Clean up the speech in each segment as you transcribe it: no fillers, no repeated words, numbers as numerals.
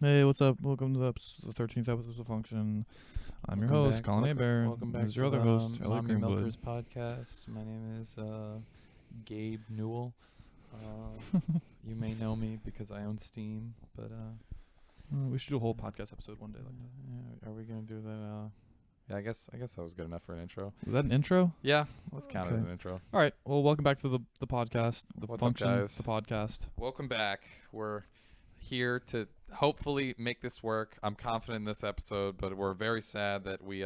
Hey, what's up? Welcome to the 13th episode of Function. I'm your host, Colin Abear. Welcome back This is your to other host, Elliott Mommy Greenwood. Milkers podcast. My name is Gabe Newell. You may know me because I own Steam, but We should do a whole podcast episode one day like that. yeah, are we gonna do that? Yeah, I guess that was good enough for an intro. Is that an intro? Yeah, let's count it as Okay. an intro. All right. Well, welcome back to the podcast. The What's up, Function, guys? the podcast. Welcome back. We're here to hopefully make this work. I'm confident in this episode, but we're very sad that we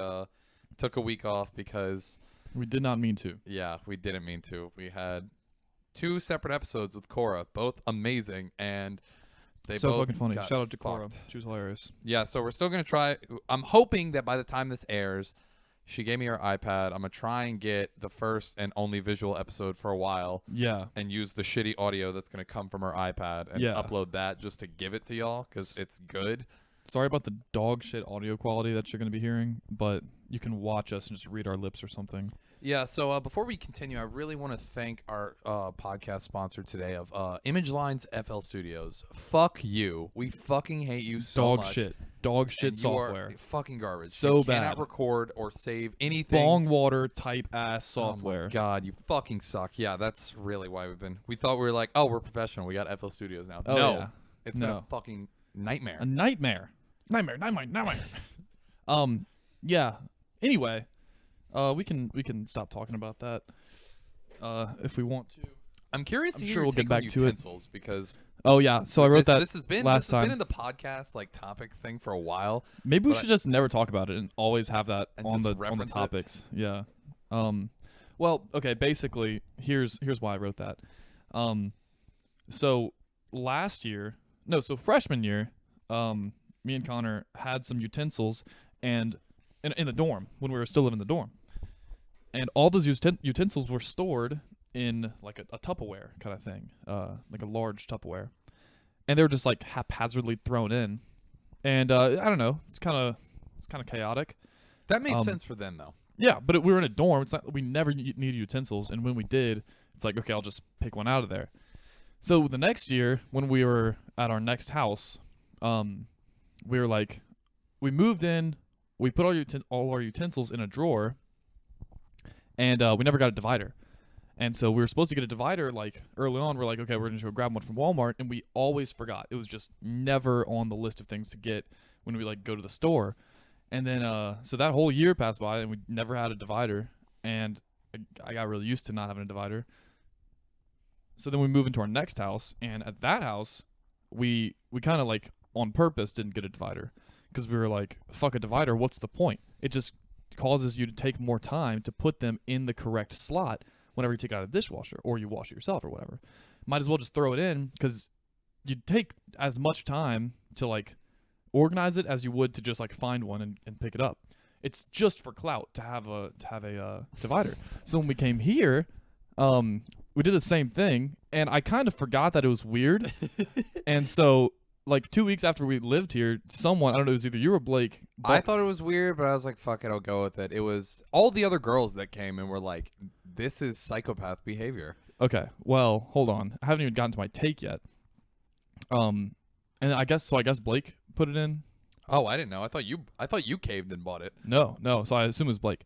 took a week off because We did not mean to. yeah, we didn't mean to. We had 2 separate episodes with Cora, both amazing, and they so both fucking funny. got Shout out to Cora. fucked. She was hilarious. Yeah, so we're still gonna try. I'm hoping that by the time this airs, she gave me her iPad. I'm gonna try and get the first and only visual episode for a while, Yeah. and use the shitty audio that's gonna come from her iPad and Yeah. upload that just to give it to y'all because it's good. Sorry about the dog shit audio quality that you're going to be hearing, but you can watch us and just read our lips or something. Yeah, so before we continue, I really want to thank our podcast sponsor today of Image Lines FL Studios. Fuck you. We fucking hate you so Dog much. shit. Dog shit And you are software. fucking garbage. So you cannot bad. record or save anything. Bong water type ass Oh my software. God, you fucking suck. Yeah, that's really why we thought we were like, oh, we're professional. We got FL Studios now. Oh, no. yeah. It's been No. a fucking nightmare. A nightmare. Nightmare. Yeah. Anyway, we can stop talking about that. If we want to. I'm curious to I'm hear sure your we'll get take back on to it. Utensils because Oh yeah. So I wrote that this has been last time. been in the podcast like topic thing for a while. Maybe we but should just never talk about it and always have that And on just the reference it. topics. Yeah. Well, okay, basically, here's why I wrote that. So freshman year, me and Connor had some utensils and in the dorm when we were still living in the dorm. And all those utensils were stored in like a Tupperware kind of thing, like a large Tupperware. And they were just like haphazardly thrown in. And I don't know, it's kind of chaotic. That made sense for them though. Yeah, but we were in a dorm. It's not we never needed utensils, and when we did, it's like okay, I'll just pick one out of there. So the next year, when we were at our next house, we were like, we moved in, we put all our utensils in a drawer, and we never got a divider. And so we were supposed to get a divider like early on. We're like, okay, we're gonna go grab one from Walmart, and we always forgot. It was just never on the list of things to get when we like go to the store. And then, so that whole year passed by, and we never had a divider, and I got really used to not having a divider. So then we moved into our next house, and at that house, we kind of like on purpose didn't get a divider, because we were like, fuck a divider, what's the point? It just causes you to take more time to put them in the correct slot whenever you take it out of the dishwasher, or you wash it yourself or whatever. Might as well just throw it in, because you'd take as much time to like organize it as you would to just like find one and pick it up. It's just for clout to have a divider. So when we came here, we did the same thing, and I kind of forgot that it was weird. And so like 2 weeks after we lived here, someone, I don't know, it was either you or Blake. I thought it was weird, but I was like, fuck it, I'll go with it. It was all the other girls that came and were like, this is psychopath behavior. Okay, well, hold on. I haven't even gotten to my take yet. And I guess Blake put it in. Oh, I didn't know. I thought you caved and bought it. No. So I assume it was Blake.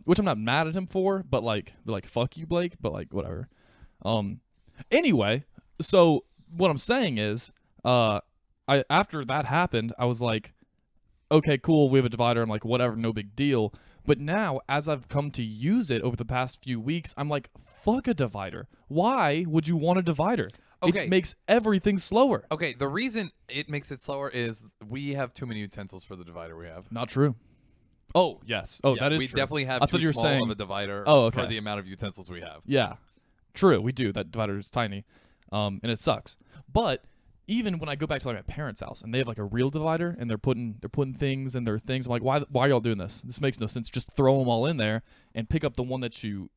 Which I'm not mad at him for, but like they're like fuck you, Blake, but like whatever. Anyway, so what I'm saying is, after that happened, I was like, okay, cool, we have a divider. I'm like, whatever, no big deal. But now, as I've come to use it over the past few weeks, I'm like, fuck a divider. Why would you want a divider? Okay. It makes everything slower. Okay, the reason it makes it slower is we have too many utensils for the divider we have. Not true. Oh, yes. Oh, Yeah, that is we true. definitely have I thought too you were small saying, of a divider okay. for the amount of utensils we have. Yeah, true. We do. That divider is tiny, and it sucks. But even when I go back to like my parents' house and they have like a real divider and they're putting things in their things, I'm like, why are y'all doing this? This makes no sense. Just throw them all in there and pick up the one that you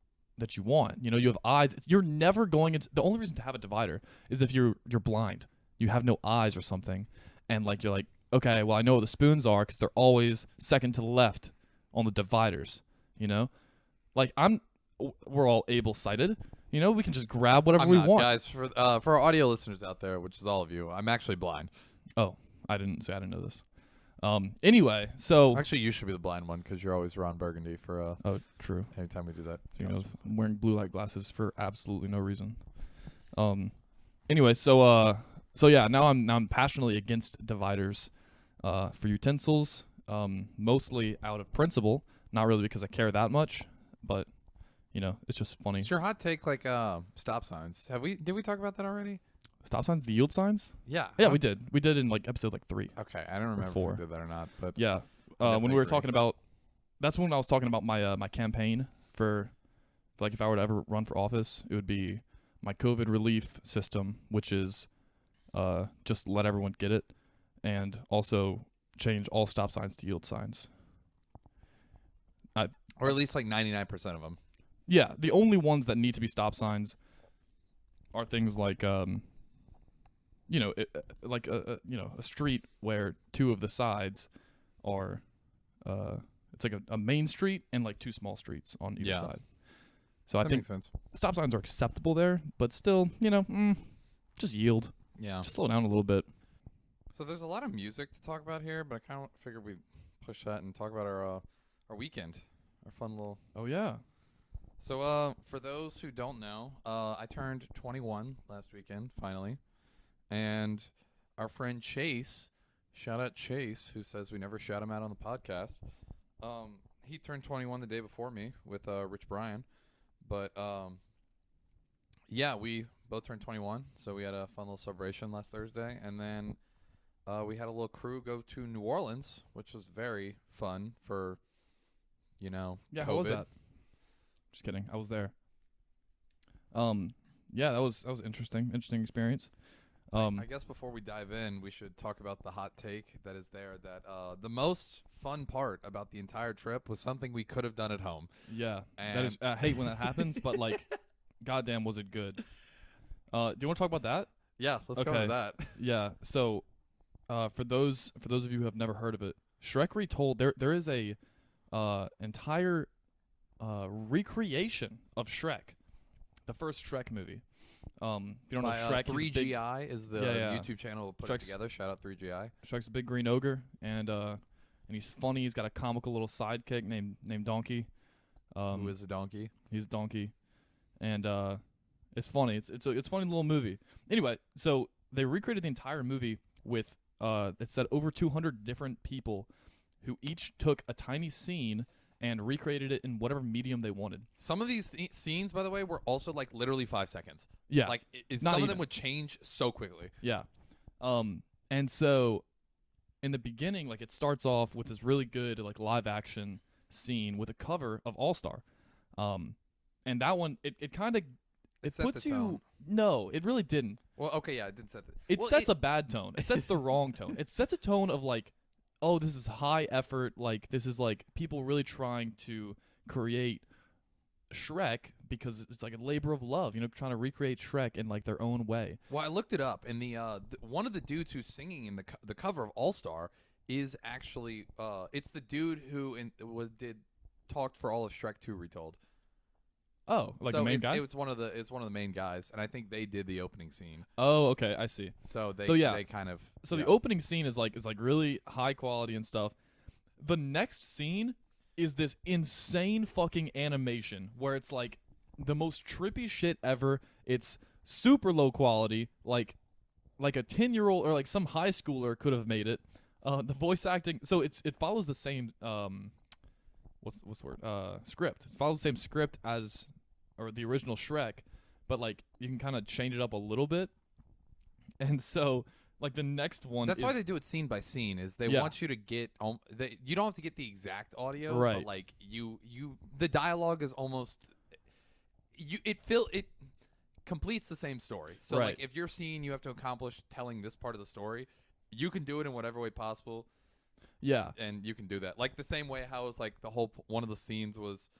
want. You know, you have eyes. You're never going into. The only reason to have a divider is if you're blind. You have no eyes or something, and like you're like, okay, well I know what the spoons are because they're always second to the left on the dividers. You know, like we're all able-sighted. You know, we can just grab whatever we want. Guys, for our audio listeners out there, which is all of you, I'm actually blind. Oh, I didn't know this. Anyway, so Actually, you should be the blind one because you're always Ron Burgundy for oh, true. anytime we do that. I'm wearing blue light glasses for absolutely no reason. Anyway, so yeah, now I'm passionately against dividers for utensils, mostly out of principle, not really because I care that much, but it's just funny. It's your hot take, like stop signs. Did we talk about that already? Stop signs, the yield signs? Yeah. Yeah, we did. We did in like episode 3. Okay, I don't remember if we did that or not, but Yeah. I When we were agree. talking about, that's when I was talking about my my campaign for like if I were to ever run for office, it would be my COVID relief system, which is just let everyone get it, and also change all stop signs to yield signs. or at least like 99% of them. Yeah, the only ones that need to be stop signs are things like like a street where 2 of the sides are it's like a main street and like 2 small streets on either side. So I think makes sense. stop signs are acceptable there, but still, just yield. Yeah. Just slow down a little bit. So there's a lot of music to talk about here, but I kind of figured we'd push that and talk about our weekend, our fun little. Oh yeah. So for those who don't know, I turned 21 last weekend finally, and our friend Chase, shout out Chase, who says we never shout him out on the podcast. He turned 21 the day before me with Rich Bryan, but yeah, we both turned 21, so we had a fun little celebration last Thursday, and then we had a little crew go to New Orleans, which was very fun for, Yeah, COVID. how was that? Just kidding. I was there. Yeah, that was interesting experience. I guess before we dive in, we should talk about the hot take that is there, that the most fun part about the entire trip was something we could have done at home. Yeah, And that is. I hate when that happens, but like, goddamn, was it good? Do you want to talk about that? Yeah, let's go Okay. with that. Yeah. So, for those of you who have never heard of it, SHREK Retold. There is a entire recreation of Shrek, the first Shrek movie. If you don't know, Shrek 3GI is the Yeah. YouTube channel that put Shrek's- it together. Shout out 3GI. Shrek's a big green ogre, and he's funny. He's got a comical little sidekick named Donkey. Who is a donkey? He's Donkey, and it's funny. It's a funny little movie. Anyway, so they recreated the entire movie with it said over 200 different people who each took a tiny scene and recreated it in whatever medium they wanted. Some of these scenes, by the way, were also like literally 5 seconds. Yeah, Like Not some of even. them would change so quickly. yeah. And so in the beginning, like it starts off with this really good like live action scene with a cover of All Star, and that one it kind of it set puts the you. tone. No, it really didn't. Well, okay, yeah, it did set the. It well, sets a bad tone. It sets the wrong tone. It sets a tone of like, oh, this is high effort. Like this is like people really trying to create Shrek because it's like a labor of love. Trying to recreate Shrek in like their own way. Well, I looked it up, and the one of the dudes who's singing in the cover of All Star is actually it's the dude who talked for all of Shrek 2 Retold. Oh, like so the main guy. It's one of the main guys, and I think they did the opening scene. Oh, okay, I see. So they yeah. they kind of So yeah. the opening scene is like really high quality and stuff. The next scene is this insane fucking animation where it's like the most trippy shit ever. It's super low quality, like a 10-year-old or like some high schooler could have made it. The voice acting, so it follows the same what's the word? Script. It follows the same script as or the original Shrek, but like you can kind of change it up a little bit. And so like the next one That's is, why they do it scene by scene. Is they Yeah. want you to get you don't have to get the exact audio, Right. but like the dialogue is almost it completes the same story. So Right. like if your scene you have to accomplish telling this part of the story, you can do it in whatever way possible, yeah. and you can do that. Like the same way how it was like one of the scenes was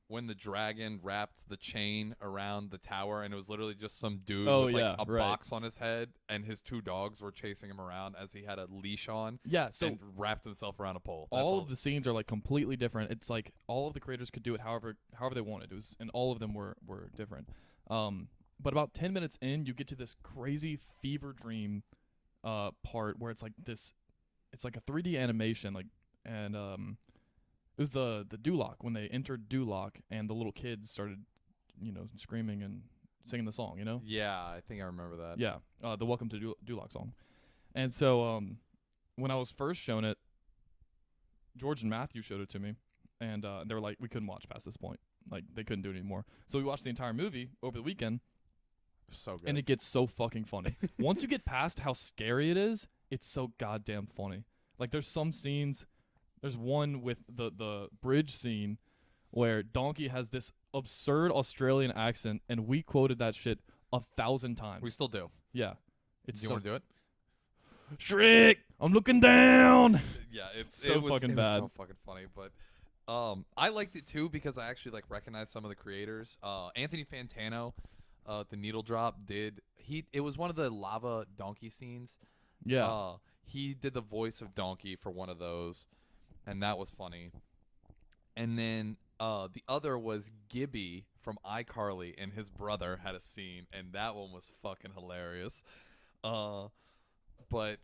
when the dragon wrapped the chain around the tower, and it was literally just some dude with like a right. box on his head, and his 2 dogs were chasing him around as he had a leash on. Yeah, so And wrapped himself around a pole. That's all of the scenes are like completely different. It's like all of the creators could do it however they wanted. It was, and all of them were different. But about 10 minutes in, you get to this crazy fever dream part where it's like this it's like a 3D animation, like, and it was the Duloc when they entered Duloc and the little kids started, screaming and singing the song, Yeah, I think I remember that. Yeah, the Welcome to Duloc song. And so when I was first shown it, George and Matthew showed it to me, and they were like, we couldn't watch past this point. Like, they couldn't do it anymore. So we watched the entire movie over the weekend. So good. And it gets so fucking funny. Once you get past how scary it is, it's so goddamn funny. Like, there's some scenes. There's one with the bridge scene where Donkey has this absurd Australian accent, and we quoted that shit 1,000 times. We still do. Yeah. Do you want to do it? SHREK! I'm looking down! Yeah, fucking it was bad. so fucking funny, but I liked it too because I actually like recognized some of the creators. Anthony Fantano, the needle drop it was one of the lava donkey scenes. Yeah. He did the voice of Donkey for one of those, and that was funny. And then the other was Gibby from iCarly, and his brother had a scene, and that one was fucking hilarious. But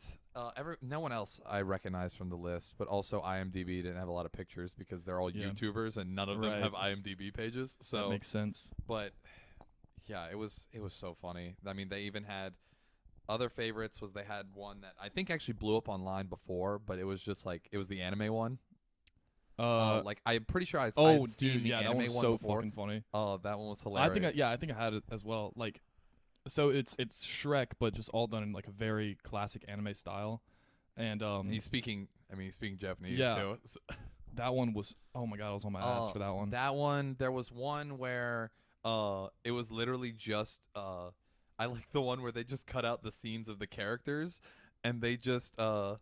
no one else I recognized from the list, but also IMDb didn't have a lot of pictures because they're all YouTubers and none of them have IMDb pages. So that makes sense. But yeah, it was so funny. I mean, they even had other favorites. They had one that I think actually blew up online before, but it was just like it was the anime one. Like I'm pretty sure I'd seen the anime that one's one so before. fucking funny. That one was hilarious. I think I had it as well. Like, so it's SHREK, but just all done in like a very classic anime style. And he's speaking Japanese too. So. That one was, oh my god, I was on my ass for that one. That one, there was one where it was literally just I like the one where they just cut out the scenes of the characters and they just put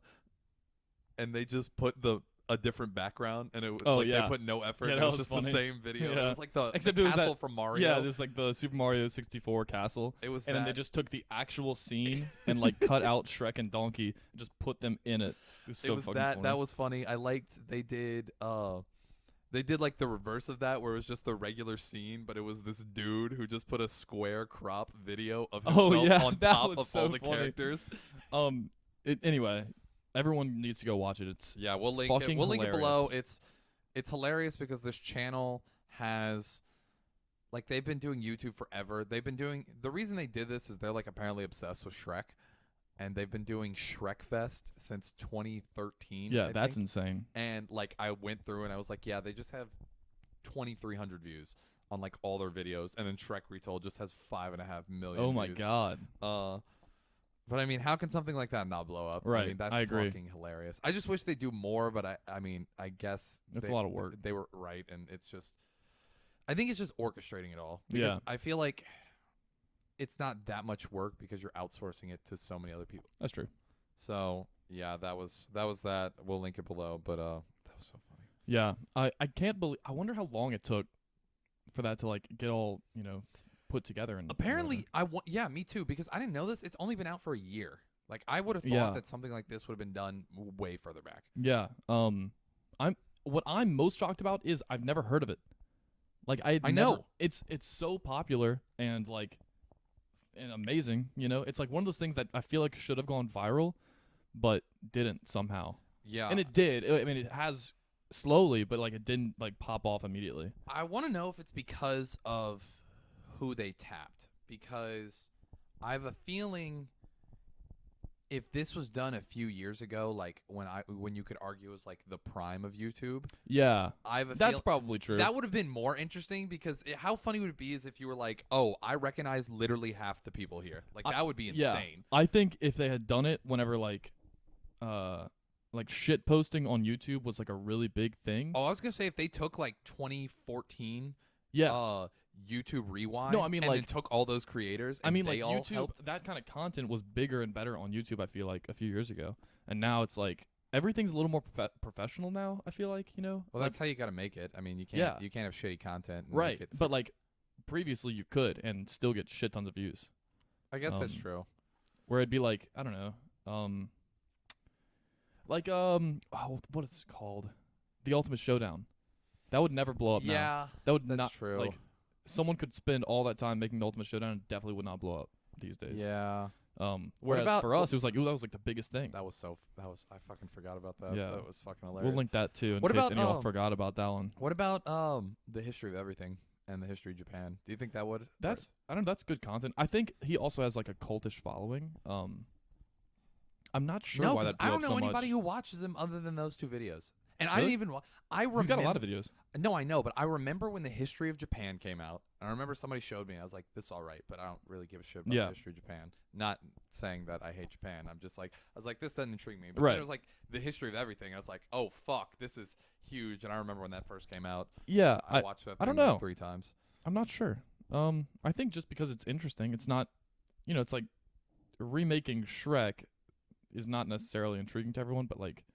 a different background, and they put no effort. Yeah, it was just funny. the same video. Yeah. It was like the Except castle it was that, from Mario. Yeah, there's like the Super Mario 64 castle. It was, and then they just took the actual scene and like cut out SHREK and Donkey and just put them in it. It was so fucking funny. That was funny. I liked they did like the reverse of that, where it was just the regular scene, but it was this dude who just put a square crop video of himself on top of all the characters. Anyway, everyone needs to go watch it. We'll link it. We'll link it below. It's hilarious because this channel has, like, they've been doing YouTube forever. The reason they did this is they're like apparently obsessed with SHREK, and they've been doing SHREK Fest since 2013. Yeah, that's insane. And like I went through and I was like, yeah, they just have 2,300 views on like all their videos, and then SHREK Retold just has 5.5 million. Oh my god. But I mean, how can something like that not blow up? Right. I mean, that's fucking hilarious. I just wish they do more, but I mean, I guess it's a lot of work. They were right, and I think it's just orchestrating it all. Because I feel like it's not that much work because you're outsourcing it to so many other people. That's true. So yeah, that was that. We'll link it below, but that was so funny. Yeah, I can't believe. I wonder how long it took for that to like get all put together. And apparently, me too, because I didn't know this. It's only been out for a year. Like I would have thought that something like this would have been done way further back. Yeah. What I'm most shocked about is I've never heard of it. Like I know it's so popular and like and amazing. It's like one of those things that I feel like should have gone viral, but didn't somehow. Yeah. And it did. I mean, it has slowly, but like it didn't like pop off immediately. I want to know if it's because of who they tapped, because I have a feeling if this was done a few years ago, like when you could argue it was like the prime of YouTube. Yeah, that's probably true. That would have been more interesting because how funny would it be is if you were like, oh, I recognize literally half the people here. Like that would be insane. Yeah. I think if they had done it whenever like shit posting on YouTube was like a really big thing. Oh, I was gonna say if they took like 2014. Yeah. YouTube Rewind. No, I mean, and like, then took all those creators. And I mean, they like all YouTube. helped. That kind of content was bigger and better on YouTube. I feel like a few years ago, and now it's like everything's a little more professional now. I feel like Well, like, that's how you got to make it. I mean, you can't. You can't have shitty content. And right. Make it but like previously, you could and still get shit tons of views. I guess that's true. Where it'd be like I don't know, what is it called? The Ultimate Showdown. That would never blow up now. Yeah, that would that's not true. Like, someone could spend all that time making the Ultimate Showdown and definitely would not blow up these days. Yeah. Whereas about- for us, it was like, ooh, that was like the biggest thing. I fucking forgot about that. Yeah. That was fucking hilarious. We'll link that too in What case about, any of y'all forgot about that one. What about the history of everything and the history of Japan? Do you think that would? I don't know. That's good content. I think he also has like a cultish following. I'm not sure why that blew I don't up know so anybody much. who watches him other than those 2 videos. And I Really? didn't even. I remember. He's got a lot of videos. No, I know, but I remember when the history of Japan came out. I remember somebody showed me, and I was like, "This is all right," but I don't really give a shit about Yeah. the history of Japan. Not saying that I hate Japan. I'm just like, I was like, this doesn't intrigue me. But Right. then it was like the history of everything. And I was like, oh fuck, this is huge. And I remember when that first came out. Yeah, I watched that. I don't thing know. like 3 times. I'm not sure. I think just because it's interesting, it's not, it's like remaking Shrek is not necessarily intriguing to everyone, but like,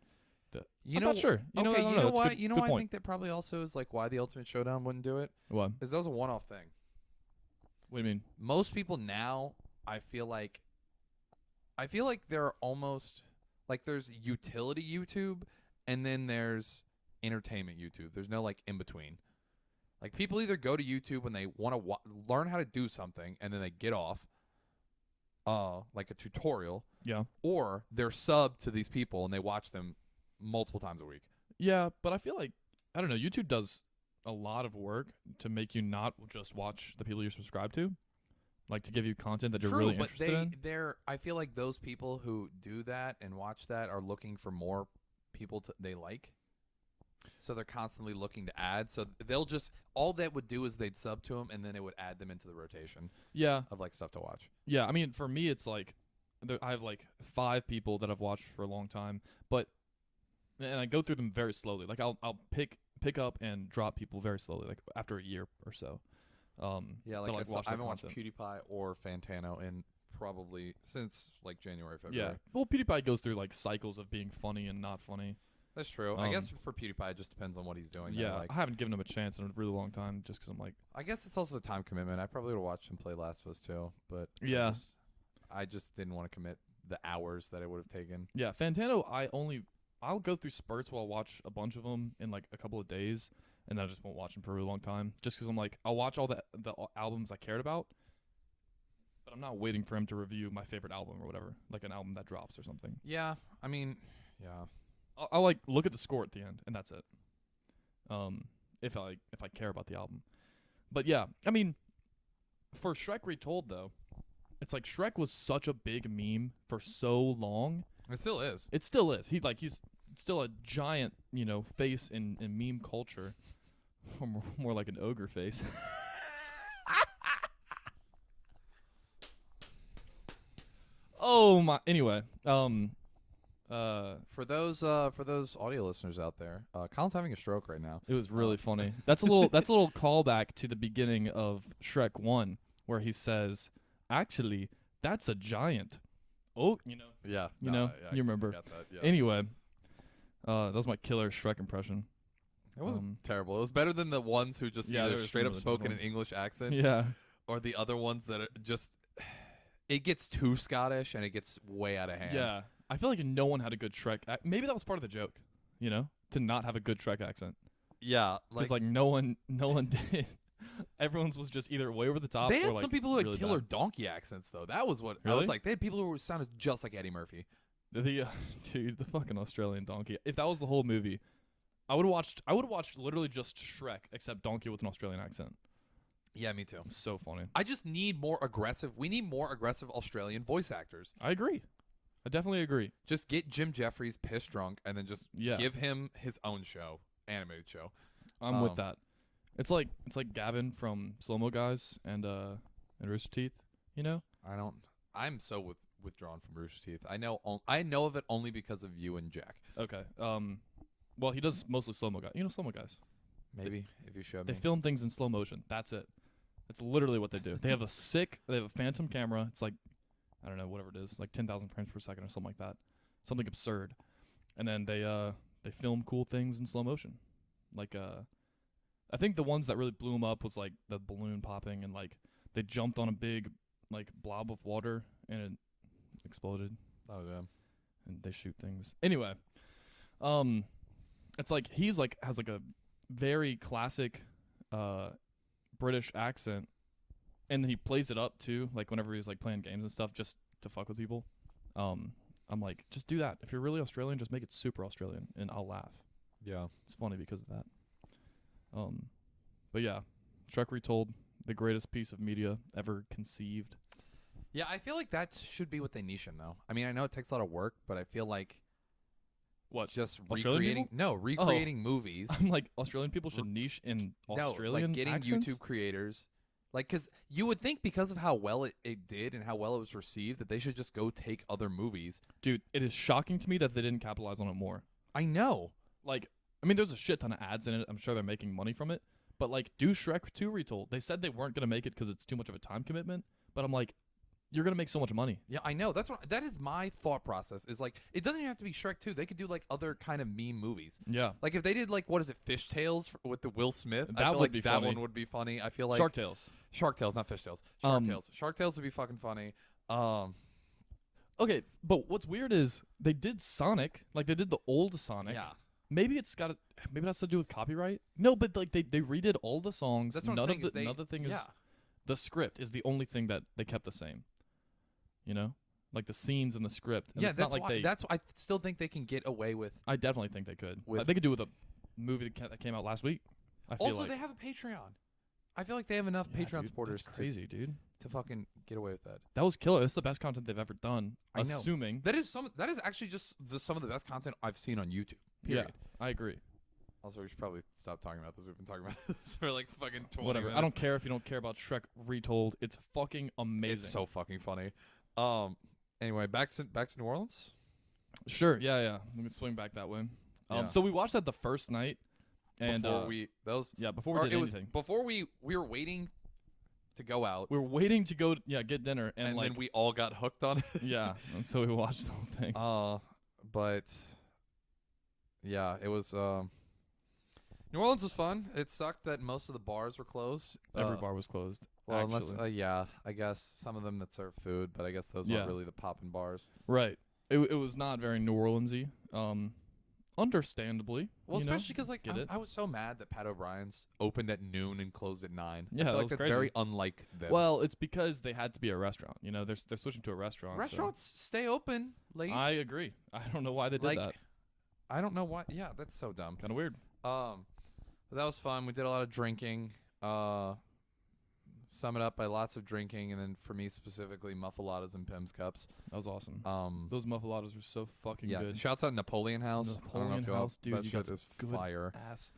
I'm not sure. I don't know. It's why? good- You know good why I point. think that probably also is like why the Ultimate Showdown wouldn't do it? What? Is that was a one-off thing. What do you mean? Most people now, I feel like they're almost like there's utility YouTube and then there's entertainment YouTube. There's no like in between. Like people either go to YouTube when they want to learn how to do something and then they get off, like a tutorial. Yeah. Or they're sub to these people and they watch them multiple times a week. Yeah, but I feel like, I don't know, YouTube does a lot of work to make you not just watch the people you're subscribed to, like to give you content that you're really but interested in. they're I feel like those people who do that and watch that are looking for more people they like. So they're constantly looking to add. So they'll just, all that would do is they'd sub to them and then it would add them into the rotation Yeah. of like stuff to watch. Yeah, I mean, for me, it's like I have like 5 people that I've watched for a long time, and I go through them very slowly. Like I'll pick up and drop people very slowly, like after a year or so. Yeah, to, like watch I their haven't watched content. PewDiePie or Fantano in probably since like January, Yeah, February. well, PewDiePie goes through like cycles of being funny and not funny. That's true. I guess for PewDiePie, it just depends on what he's doing. Yeah, Like, I haven't given him a chance in a really long time just because I'm like, I guess it's also the time commitment. I probably would have watched him play Last of Us too, but Yeah. I just didn't want to commit the hours that it would have taken. yeah, Fantano, I'll go through spurts where I'll watch a bunch of them in like a couple of days, and then I just won't watch them for a really long time, just because I'm like, I'll watch all the albums I cared about, but I'm not waiting for him to review my favorite album or whatever, like an album that drops or something. Yeah, I mean, yeah. I'll like look at the score at the end, and that's it. If I care about the album, but yeah, I mean, for Shrek Retold though, it's like Shrek was such a big meme for so long. It still is. It still is. He's still a giant, face in meme culture, or more like an ogre face. Oh my. Anyway, For those audio listeners out there, Colin's having a stroke right now. it was really funny. That's a little callback to the beginning of Shrek 1, where he says, "Actually, that's a giant." Oh, Yeah. you remember. Got that, yeah. Anyway, that was my killer Shrek impression. It wasn't terrible. It was better than the ones who just Yeah, there either was straight some up really spoke in good an ones. English accent, Yeah. or the other ones that are just. It gets too Scottish and it gets way out of hand. Yeah. I feel like no one had a good Shrek. Maybe that was part of the joke, to not have a good Shrek accent. Yeah. Because like no one did. Everyone's was just either way over the top. They or had like some people who had really killer bad. donkey accents though. That was what I Really? was like. They had people who sounded just like Eddie Murphy. The dude, the fucking Australian donkey. If that was the whole movie, I would have watched literally just Shrek except donkey with an Australian accent. Yeah, me too. So funny. I just need more aggressive. We need more aggressive Australian voice actors. I agree. I definitely agree. Just get Jim Jeffries pissed drunk and then just Yeah. give him his own show, animated show. I'm with that. It's like Gavin from Slow Mo Guys and Rooster Teeth. I'm so withdrawn from Rooster Teeth. I know of it only because of you and Jack. Okay. Well, he does mostly slow mo guys. Slow mo guys. Maybe if you showed They me. film things in slow motion. That's it. That's literally what they do. They have a phantom camera. It's like, I don't know, whatever it is, like 10,000 frames per second or something like that. Something absurd. And then they film cool things in slow motion. Like I think the ones that really blew them up was like the balloon popping and like they jumped on a big like blob of water and it exploded. Oh yeah. And they shoot things. Anyway, it's like he's like has like a very classic British accent, and he plays it up too. Like whenever he's like playing games and stuff, just to fuck with people. I'm like, just do that. If you're really Australian, just make it super Australian, and I'll laugh. Yeah. It's funny because of that. But yeah, Shrek Retold, the greatest piece of media ever conceived. Yeah, I feel like that should be what they niche in, though. I mean, I know it takes a lot of work, but I feel like just Australian recreating movies. I'm like, Australian people should niche in Australian like getting accents? YouTube creators. Like, because you would think because of how well it did and how well it was received that they should just go take other movies. Dude, it is shocking to me that they didn't capitalize on it more. I know. Like, I mean, there's a shit ton of ads in it. I'm sure they're making money from it. But, like, do Shrek 2 Retold. They said they weren't going to make it because it's too much of a time commitment. But I'm like, you're going to make so much money. Yeah, I know. That is my thought process. Is like, it doesn't even have to be Shrek 2. They could do, like, other kind of meme movies. Yeah. Like, if they did, like, what is it, Fish Tales with the Will Smith? That I feel would like be that funny. one would be funny. I feel like Shark Tales. Shark Tales, not Fish Tales. Shark Tales. Shark Tales would be fucking funny. Okay, but what's weird is they did Sonic. Like, they did the old Sonic. Yeah. Maybe it's got maybe that's to do with copyright. No, but like they redid all the songs. That's what none I'm saying. of the another thing is yeah. the script is the only thing that they kept the same. You know, like the scenes in the script. And Yeah, it's that's not like why. That's I still think they can get away with. I definitely think they could. With they could do with a movie that came out last week. I feel also, like. they have a Patreon. I feel like they have enough Yeah, Patreon dude, supporters that's crazy, dude. to fucking get away with that. That was killer. That's the best content they've ever done. I know. Assuming. That is actually just some of the best content I've seen on YouTube. Period. Yeah, I agree. Also, we should probably stop talking about this. We've been talking about this for like fucking 20 Whatever. minutes. I don't care if you don't care about Shrek Retold. It's fucking amazing. It's so fucking funny. Anyway, back to New Orleans. Sure. Yeah. Let me swing back that way. Yeah. So we watched that the first night, and before we did anything. Before we were waiting to go out. We were waiting to go get dinner, and like then we all got hooked on it. yeah, and so we watched the whole thing. But yeah, it was. New Orleans was fun. It sucked that most of the bars were closed. Every bar was closed. Well, actually. unless I guess some of them that serve food, but I guess those weren't really the poppin' bars. Right. It was not very New Orleans-y. Understandably. Well, you know? especially because like I was so mad that Pat O'Brien's opened at noon and closed at 9. Yeah, I feel that like was that's crazy. very unlike them. Well, it's because they had to be a restaurant. You know, they're switching to a restaurant. Restaurants stay open late. I agree. I don't know why they did that. I don't know why. Yeah, that's so dumb. Kind of weird. But that was fun. We did a lot of drinking. Sum it up by lots of drinking, and then for me specifically, muffaladas and P.I.S.S cups. That was awesome. Those muffaladas were so fucking good. Shouts out Napoleon House. Napoleon House, dude. That You shit got is good fire. Ass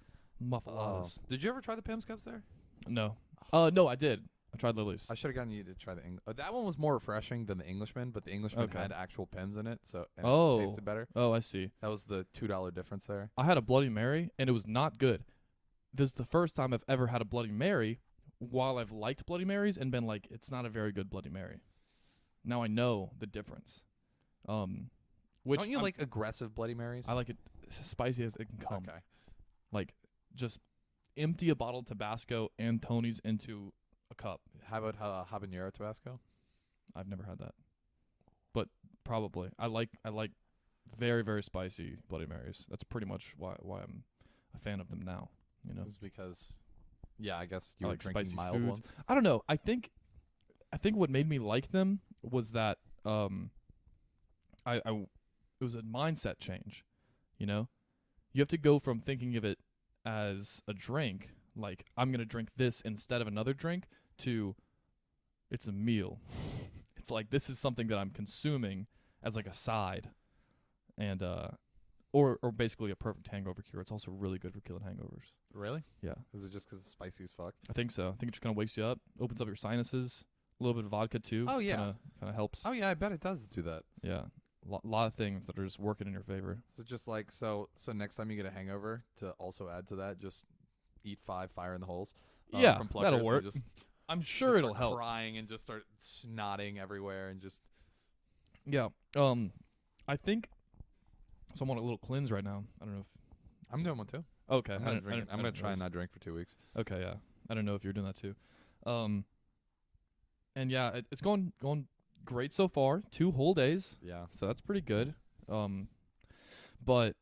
muffaladas. Did you ever try the P.I.S.S cups there? No. No, I did. I tried Lily's. I should have gotten you to try the English. That one was more refreshing than the Englishman, but the Englishman had actual P.I.S.S in it, so it tasted better. Oh, I see. That was the $2 difference there. I had a Bloody Mary, and it was not good. This is the first time I've ever had a Bloody Mary while I've liked Bloody Marys and been like, it's not a very good Bloody Mary. Now I know the difference. Which Don't you like aggressive Bloody Marys? I like it as spicy as it can come. Okay. Like, just empty a bottle of Tabasco and Tony's into a cup. How about habanero Tabasco? I've never had that, but probably. I like very, very spicy Bloody Marys. That's pretty much why I'm a fan of them now. You know, it's because, yeah, I guess you I were like drinking spicy mild foods. ones. I don't know. I think what made me like them was that it was a mindset change. You know, you have to go from thinking of it as a drink, like I'm gonna drink this instead of another drink, to it's a meal. It's like this is something that I'm consuming as like a side, and or basically a perfect hangover cure. It's also really good for killing hangovers. Really? Yeah. Is it just because it's spicy as fuck? I think so. I think it just kind of wakes you up, opens up your sinuses. A little bit of vodka too. Oh yeah, kind of helps. Oh yeah, I bet it does do that. Yeah, lot of things that are just working in your favor. So just like so next time you get a hangover, to also add to that, just eat 5 Fire in the Holes. Yeah, from Pluckers, that'll work. Just, I'm sure just it'll start help. Crying and just start snotting everywhere and just. Yeah. I think. So I'm on a little cleanse right now. I don't know if. I'm doing one too. Okay. I'm gonna try and not drink for 2 weeks. Okay. Yeah. I don't know if you're doing that too. And yeah, it's going great so far. 2 whole days. Yeah. So that's pretty good. But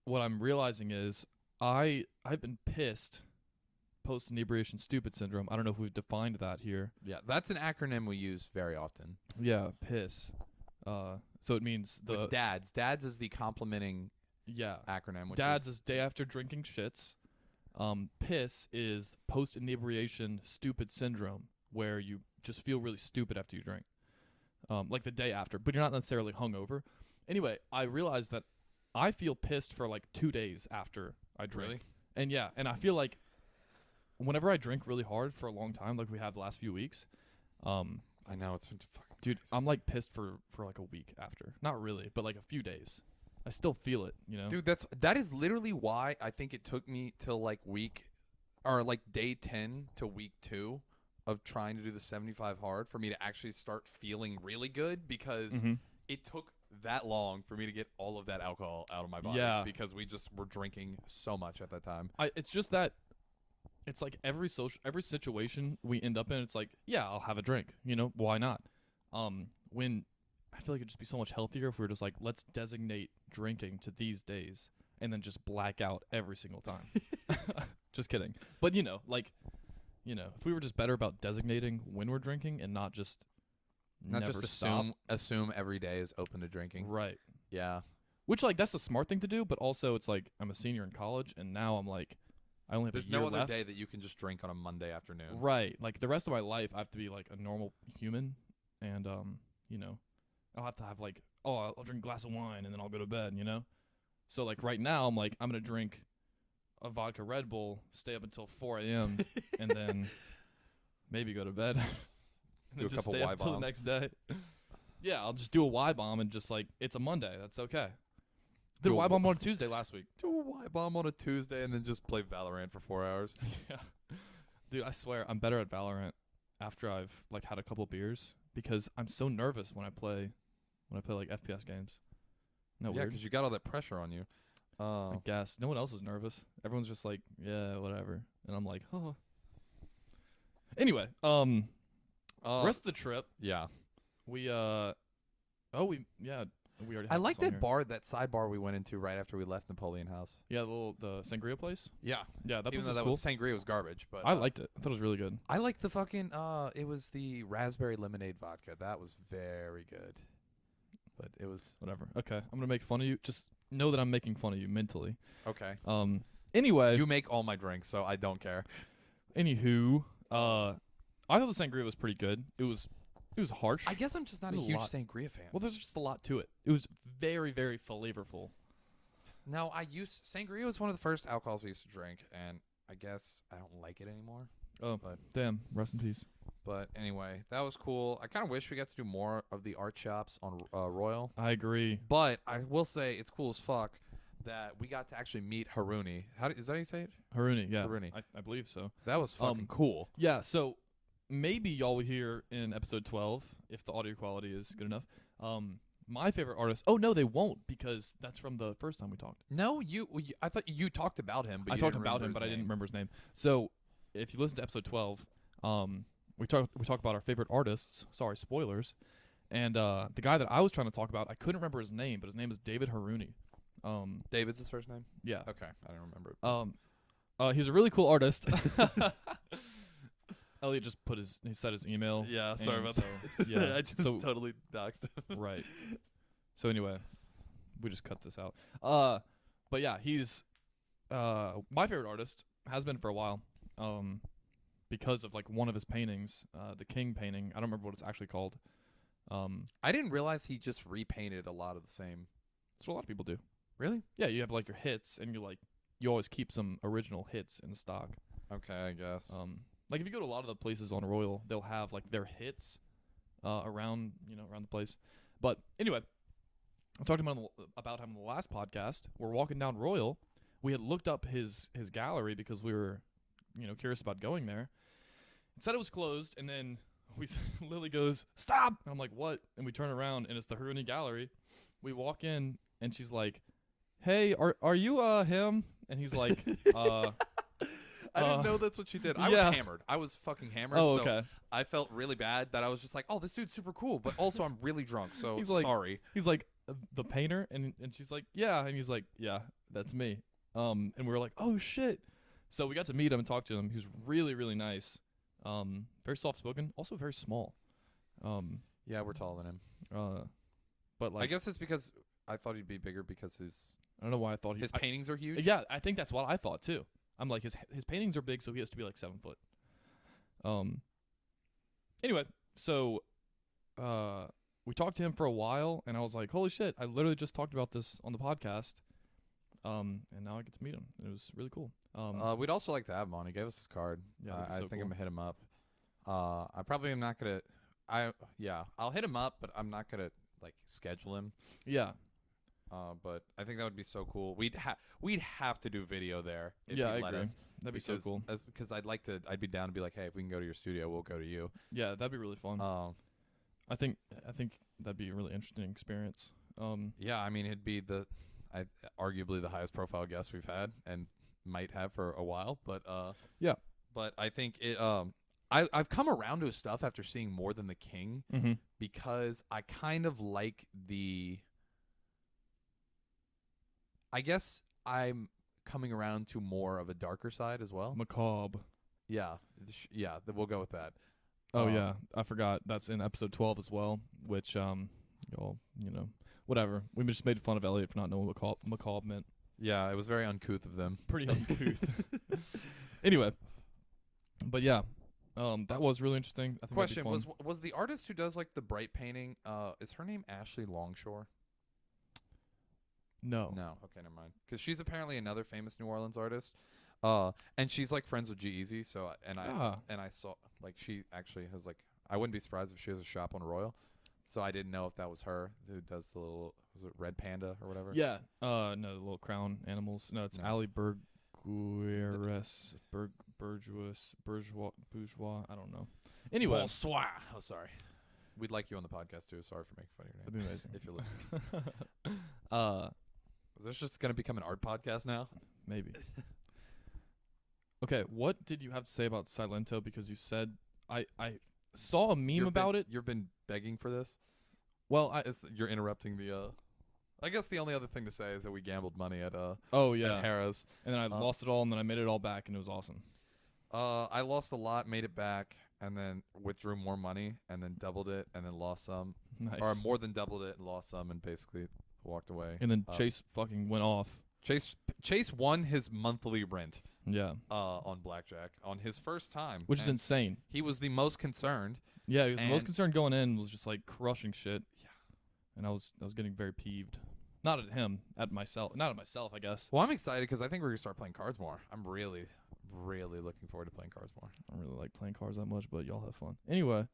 what I'm realizing is I've been pissed post inebriation stupid syndrome. I don't know if we've defined that here. Yeah, that's an acronym we use very often. Yeah, P.I.S.S. So it means the With D.A.D.S. D.A.D.S is the complementing acronym. Which D.A.D.S is day after drinking shits. P.I.S.S is post inebriation stupid syndrome, where you just feel really stupid after you drink, like the day after, but you're not necessarily hungover. Anyway, I realized that I feel pissed for like 2 days after I drink. Really? And I feel like whenever I drink really hard for a long time, like we have the last few weeks, I know it's been fucking dude, crazy. I'm like pissed for like a week after. Not really, but like a few days. I still feel it, you know? Dude, that is literally why I think it took me till like day 10 to week 2 of trying to do the 75 hard for me to actually start feeling really good, because it took that long for me to get all of that alcohol out of my body. Yeah. Because we just were drinking so much at that time. It's just that it's like every situation we end up in, it's like, yeah, I'll have a drink, you know? Why not? When I feel like it'd just be so much healthier if we were just like, let's designate drinking to these days and then just black out every single time. Just kidding. But if we were just better about designating when we're drinking and not just never stop. assume every day is open to drinking. Right. Yeah. Which, like, that's the smart thing to do, but also it's like I'm a senior in college and now I'm like, I only have There's a year no other left. day that you can just drink on a Monday afternoon. Right. Like the rest of my life I have to be like a normal human, and I'll have to have like, I'll drink a glass of wine and then I'll go to bed, you know? So like right now I'm like, I'm going to drink a vodka Red Bull, stay up until 4 a.m. and then maybe go to bed. And Do a just couple stay up till the Y-bombs. next day. Yeah, I'll just do a Y-bomb and just like, it's a Monday. That's okay. Did a Do a Y-bomb on a Tuesday last week. Do a Y-bomb on a Tuesday and then just play Valorant for 4 hours. Yeah. Dude, I swear I'm better at Valorant after I've like had a couple beers, because I'm so nervous when I play like FPS games. No, Yeah, weird. because you got all that pressure on you. I guess no one else is nervous. Everyone's just like, yeah, whatever, and I'm like, oh. Anyway, rest of the trip, Yeah. we already. I have like this on that here. bar, that sidebar we went into right after we left Napoleon House. Yeah, the sangria place. Yeah. Yeah, that Even place though was that cool. was sangria was garbage, but I liked it. I thought it was really good. I liked the fucking it was the raspberry lemonade vodka. That was very good. But it was Whatever. Okay, I'm gonna make fun of you. Just know that I'm making fun of you mentally. okay. Anyway, You make all my drinks, so I don't care. anywho, I thought the sangria was pretty good. It was harsh. I guess I'm just not a There's a huge lot. sangria fan. Well, there's just a lot to it. It was very, very flavorful. No, sangria was one of the first alcohols I used to drink, and I guess I don't like it anymore. Oh, But damn. Rest in peace. But anyway, that was cool. I kind of wish we got to do more of the art shops on Royal. I agree. But I will say it's cool as fuck that we got to actually meet Haruni. Is that how you say it? Haruni, yeah. Haruni. I believe so. That was fucking cool. Yeah, so maybe y'all will hear in episode 12, if the audio quality is good enough, my favorite artist. Oh, no, they won't, because that's from the first time we talked. No, I thought you talked about him, but I you talked didn't about remember him, his but I didn't name. remember his name. So if you listen to episode 12, we talk about our favorite artists. Sorry, spoilers. And the guy that I was trying to talk about, I couldn't remember his name, but his name is David Haruni. David's his first name? Yeah. Okay, I don't remember it. He's a really cool artist. Elliott just he said his email. Yeah, sorry and about so, that. Yeah, I just so, totally doxed him. right. So anyway, we just cut this out. But yeah, he's my favorite artist, has been for a while. Because of like one of his paintings, the King painting. I don't remember what it's actually called. I didn't realize he just repainted a lot of the same. That's what a lot of people do. Really? Yeah, you have like your hits, and you always keep some original hits in stock. Okay, I guess. Like if you go to a lot of the places on Royal, they'll have like their hits around the place. But anyway, I talked about him in the last podcast. We're walking down Royal. We had looked up his gallery because we were curious about going there. It said it was closed, and then Lily goes, "Stop!" And I'm like, "What?" And we turn around, and it's the Haruni Gallery. We walk in, and she's like, "Hey, are you him?" And he's like, I didn't know that's what she did. I yeah. was hammered. I was fucking hammered. Oh, so okay. I felt really bad that I was just like, oh, this dude's super cool, but also I'm really drunk, so He's like- sorry. He's like, "The painter?" And she's like, "Yeah." And he's like, "Yeah, that's me." And we were like, "Oh shit." So we got to meet him and talk to him. He was really, really nice. Very soft spoken, also very small. Yeah, we're taller than him. But like I guess it's because I thought he'd be bigger because I don't know why I thought his paintings are huge. Yeah, I think that's what I thought too. I'm like his paintings are big, so he has to be like 7 foot. Anyway, so we talked to him for a while, and I was like, holy shit, I literally just talked about this on the podcast. And now I get to meet him. It was really cool. We'd also like to have him on. He gave us his card. Yeah, I so think cool. I'm gonna hit him up. I probably am not gonna. I'll hit him up, but I'm not gonna like schedule him. Yeah. But I think that would be so cool. We'd have to do video there. If Yeah, he'd I let agree. us. That'd be so cool. Because I'd be down to be like, hey, if we can go to your studio, we'll go to you. Yeah, that'd be really fun. I think that'd be a really interesting experience. Yeah, I mean, it'd be arguably the highest profile guest we've had and might have for a while. But yeah. But I think it. I've come around to his stuff after seeing More Than the King because I kind of like the. I guess I'm coming around to more of a darker side as well. Macabre. Yeah, we'll go with that. Oh yeah, I forgot. That's in episode 12 as well. Which whatever. We just made fun of Elliott for not knowing what macabre meant. Yeah, it was very uncouth of them. Pretty uncouth. Anyway, but yeah, that was really interesting. I think Question was the artist who does like the bright painting? Is her name Ashley Longshore? No. Okay, never mind. Because she's apparently another famous New Orleans artist, and she's like friends with G-Eazy. So I saw like she actually has like I wouldn't be surprised if she has a shop on Royal. So I didn't know if that was her who does the little was it Red Panda or whatever. Yeah. No, the little crown animals. No, it's Ali Bourgeois. I don't know. Anyway. Bonsoir. Oh, sorry. We'd like you on the podcast too. Sorry for making fun of your name. That'd be amazing if you're listening. Is this just gonna become an art podcast now? Maybe. Okay, what did you have to say about Silento? Because you said I saw a meme about it. You've been begging for this. Well, you're interrupting the. I guess the only other thing to say is that we gambled money at at Harrah's, and then I lost it all, and then I made it all back, and it was awesome. I lost a lot, made it back, and then withdrew more money, and then doubled it, and then lost some. Nice. Or more than doubled it and lost some, and basically walked away. And then Chase fucking went off. Chase won his monthly rent. Yeah. On blackjack on his first time, which is insane. He was the most concerned. Yeah, he was the most concerned going in. Was just like crushing shit. Yeah. And I was getting very peeved. Not at him, at myself. Not at myself, I guess. Well, I'm excited because I think we're gonna start playing cards more. I'm really, really looking forward to playing cards more. I don't really like playing cards that much, but y'all have fun. Anyway.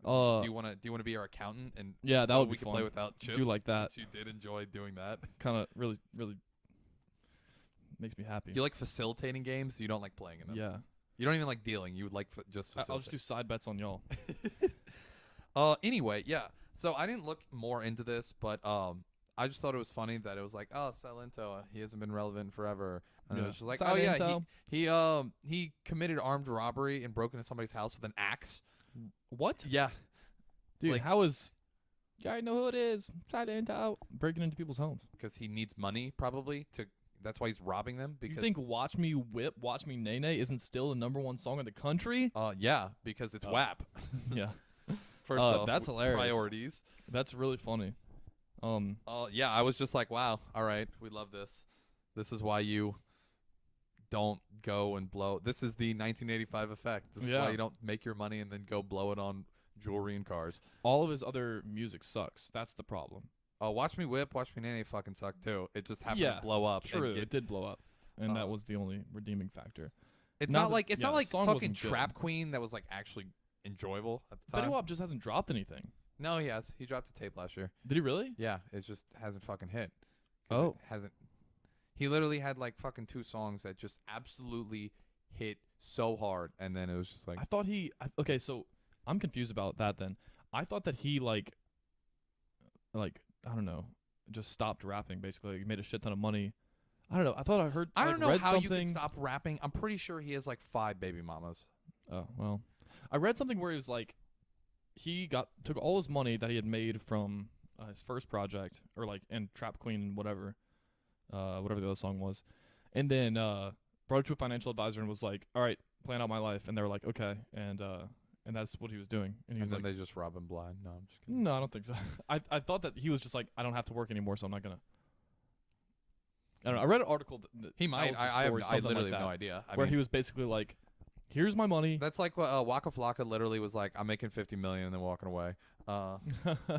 Do you want to be our accountant and that would be we can fun. play without chips? Do like that. Since you did enjoy doing that. Kind of really makes me happy. You like facilitating games? You don't like playing in them. Yeah. You don't even like dealing. You would like just facilitate. I'll just do side bets on y'all. Anyway, yeah. So I didn't look more into this, but I just thought it was funny that it was like, oh, Silento, he hasn't been relevant forever. And it was just like, Silento. oh yeah, he committed armed robbery and broke into somebody's house with an axe. What? Yeah. Dude, how is... You already know who it is. Silento. Breaking into people's homes. Because he needs money, probably, to... That's why he's robbing them. Because you think Watch Me Whip, Watch Me Nay Nay isn't still the #1 song in the country? Yeah, because it's WAP. Yeah. First off, that's hilarious. Priorities. That's really funny. Yeah, I was just like, wow, all right, we love this. This is why you don't go and blow. This is the 1985 effect. This is why you don't make your money and then go blow it on jewelry and cars. All of his other music sucks. That's the problem. Watch Me Whip, Watch Me Nanny fucking sucked too. It just happened to blow up. True, it did blow up, and that was the only redeeming factor. It's not like fucking Trap Queen that was like actually enjoyable at the time. Fetty Wap just hasn't dropped anything. No, he has. He dropped a tape last year. Did he really? Yeah, it just hasn't fucking hit. Oh, it hasn't. He literally had like fucking 2 songs that just absolutely hit so hard, and then it was just like I thought he. Okay, so I'm confused about that. Then I thought that he like I don't know, just stopped rapping. Basically, he made a shit ton of money. I don't know. I thought I heard. I don't know read how something. you can stop rapping. I'm pretty sure he has like 5 baby mamas. Oh well, I read something where he was like, he took all his money that he had made from his first project, or like and Trap Queen and whatever the other song was, and then brought it to a financial advisor and was like, all right, plan out my life. And they were like, okay. And that's what he was doing. And he And was then like, they just rob him blind. No, I'm just kidding. no, I don't think so. I thought that he was just like, I don't have to work anymore, so I'm not going to. I don't know. I read an article that He might. was the I story, something literally like have no that, idea. where he was basically like, here's my money. That's like what Waka Flocka literally was like, I'm making $50 million and then walking away. And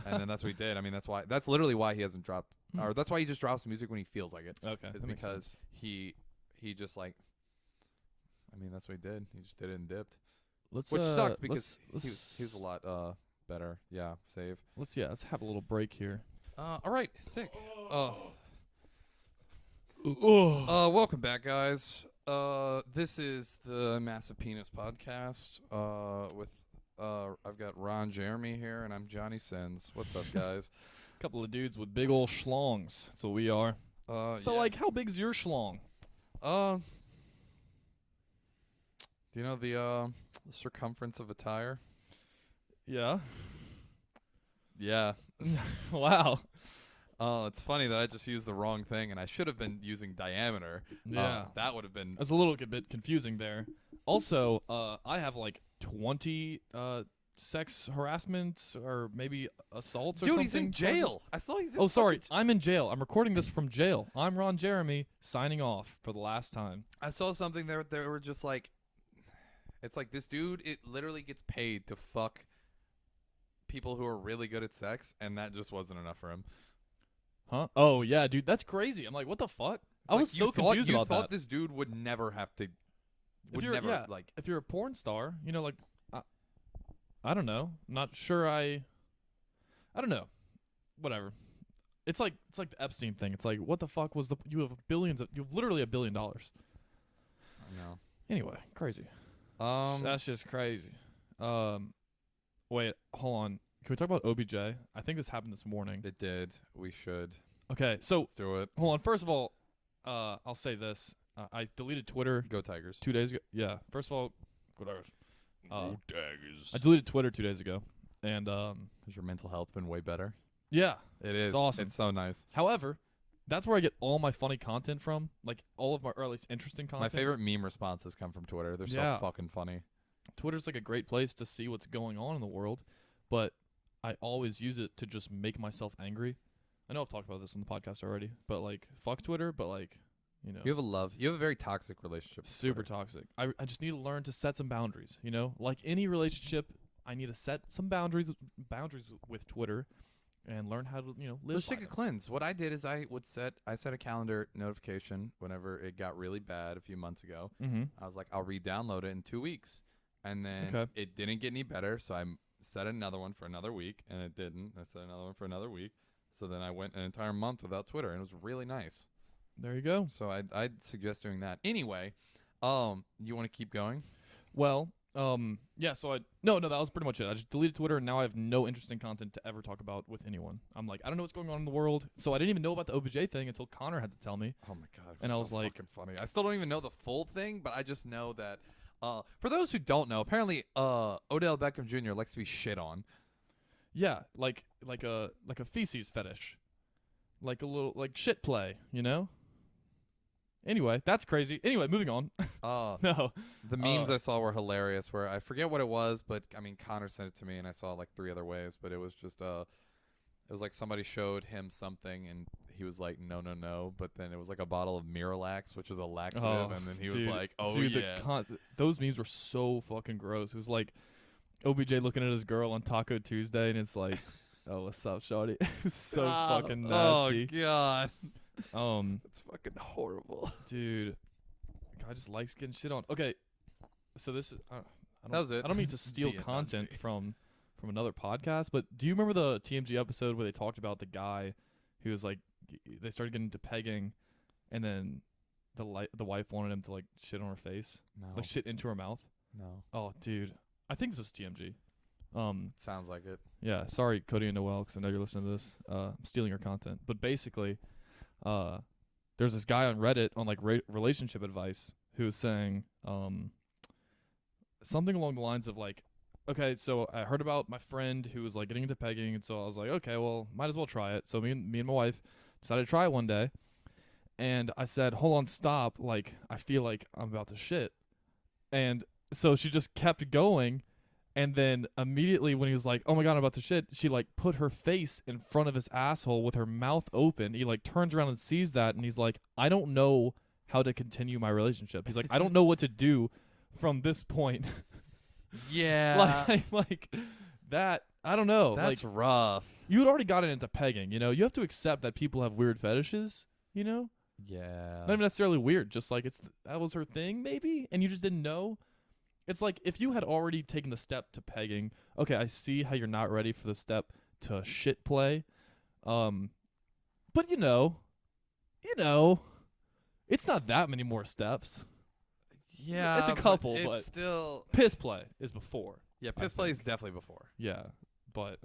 then that's what he did. I mean, that's literally why he hasn't dropped, or that's why he just drops music when he feels like it. Okay. Is that makes because sense. he just like, I mean, that's what he did. He just did it and dipped, Let's, which sucked because let's, he was a lot better. Yeah, save. let's have a little break here. All right, sick. Oh. Welcome back, guys. This is the Massive Penis Podcast. With I've got Ron Jeremy here, and I'm Johnny Sins. What's up, guys? Couple of dudes with big old schlongs. That's what we are. So, yeah. like, how big's your schlong? Do you know the circumference of a tire? Yeah. Yeah. Wow. It's funny that I just used the wrong thing, and I should have been using diameter. Yeah. That would have been. That's a little bit confusing there. Also, I have like 20 sex harassment or maybe assaults or Dude, something. he's in jail. I saw he's in Oh, sorry. fucking I'm in jail. I'm recording this from jail. I'm Ron Jeremy signing off for the last time. I saw something there. They were just like, it's like this dude. It literally gets paid to fuck people who are really good at sex, and that just wasn't enough for him. Huh? Oh, yeah, dude. That's crazy. I'm like, what the fuck? I was so confused about that. You thought this dude would never have to. Would you're- never yeah. like. If you're a porn star, you know, like, I don't know. Not sure I don't know. Whatever. It's like the Epstein thing. It's like, what the fuck was you have literally $1 billion. I know. Anyway, crazy. That's just crazy. Wait, hold on. Can we talk about OBJ? I think this happened this morning. It did. We should. Okay, so Let's do it. hold on. First of all, I'll say this. I deleted Twitter Go Tigers. 2 days ago. Yeah. First of all, go Tigers. Go Tigers. I deleted Twitter 2 days ago, and Has your mental health been way better? yeah. It is. It's awesome. It's so nice. However, that's where I get all my funny content from, like all of my, or at least interesting My content. favorite meme responses come from Twitter. They're Yeah. so fucking funny. Twitter's like a great place to see what's going on in the world, but I always use it to just make myself angry. I know I've talked about this on the podcast already, but like, fuck Twitter, but like, you know. You have a very toxic relationship with Super Twitter. toxic. I just need to learn to set some boundaries, you know? Like any relationship, I need to set some boundaries with Twitter and learn how to, you know, live Let's by take a them. cleanse. What I did is I set a calendar notification whenever it got really bad a few months ago. Mm-hmm. I was like, I'll re-download it in 2 weeks. And then Okay. it didn't get any better, so I set another one for another week, and it didn't. I set another one for another week. So then I went an entire month without Twitter, and it was really nice. There you go. So I'd suggest doing that. Anyway, you want to keep going? Well, yeah, so no, that was pretty much it. I just deleted Twitter, and now I have no interesting content to ever talk about with anyone. I'm like, I don't know what's going on in the world. So I didn't even know about the OBJ thing until Connor had to tell me. Oh my god! And I was like- fucking funny. I still don't even know the full thing, but I just know that. For those who don't know, apparently, Odell Beckham Jr. likes to be shit on. Yeah, like a feces fetish. Like a little like shit play, you know? Anyway, that's crazy. Anyway, moving on. No. The memes I saw were hilarious. Where I forget what it was, but I mean Connor sent it to me, and I saw like 3 other ways. But it was just it was like somebody showed him something, and he was like, no. But then it was like a bottle of Miralax, which is a laxative, and then he was like, oh dude, yeah. Those memes were so fucking gross. It was like OBJ looking at his girl on Taco Tuesday, and it's like, oh, what's up, shawty? It's so fucking nasty. Oh god. It's fucking horrible. Dude, guy just likes getting shit on. Okay, so this is That was it. I don't mean to steal The content analogy. from another podcast, but do you remember the TMG episode where they talked about the guy who was like, they started getting into pegging, and then the wife wanted him to like shit on her face, No. like shit into her mouth? No. Oh, dude, I think this was TMG. Sounds like it. Yeah, sorry, Cody and Noel, because I know you're listening to this. I'm stealing your content, but basically, there's this guy on Reddit on like relationship advice who was saying something along the lines of like, okay, so I heard about my friend who was like getting into pegging, and so I was like, okay, well, might as well try it. So me and my wife decided to try it one day, And I said, hold on, stop. Like, I feel like I'm about to shit. And so she just kept going. And then immediately when he was like, oh my God, I'm about to shit, she like put her face in front of his asshole with her mouth open. He like turns around and sees that. And he's like, I don't know how to continue my relationship. He's like, I don't know what to do from this point. Yeah. like that, I don't know. That's like, rough. you had already gotten into pegging, you know? You have to accept that people have weird fetishes, you know? Yeah. Not even necessarily weird, just like that was her thing, maybe, and you just didn't know. It's like if you had already taken the step to pegging. Okay, I see how you're not ready for the step to shit play, but you know, it's not that many more steps. Yeah, it's a couple, but but it's still piss play is before. Yeah, piss play is definitely before. Yeah, but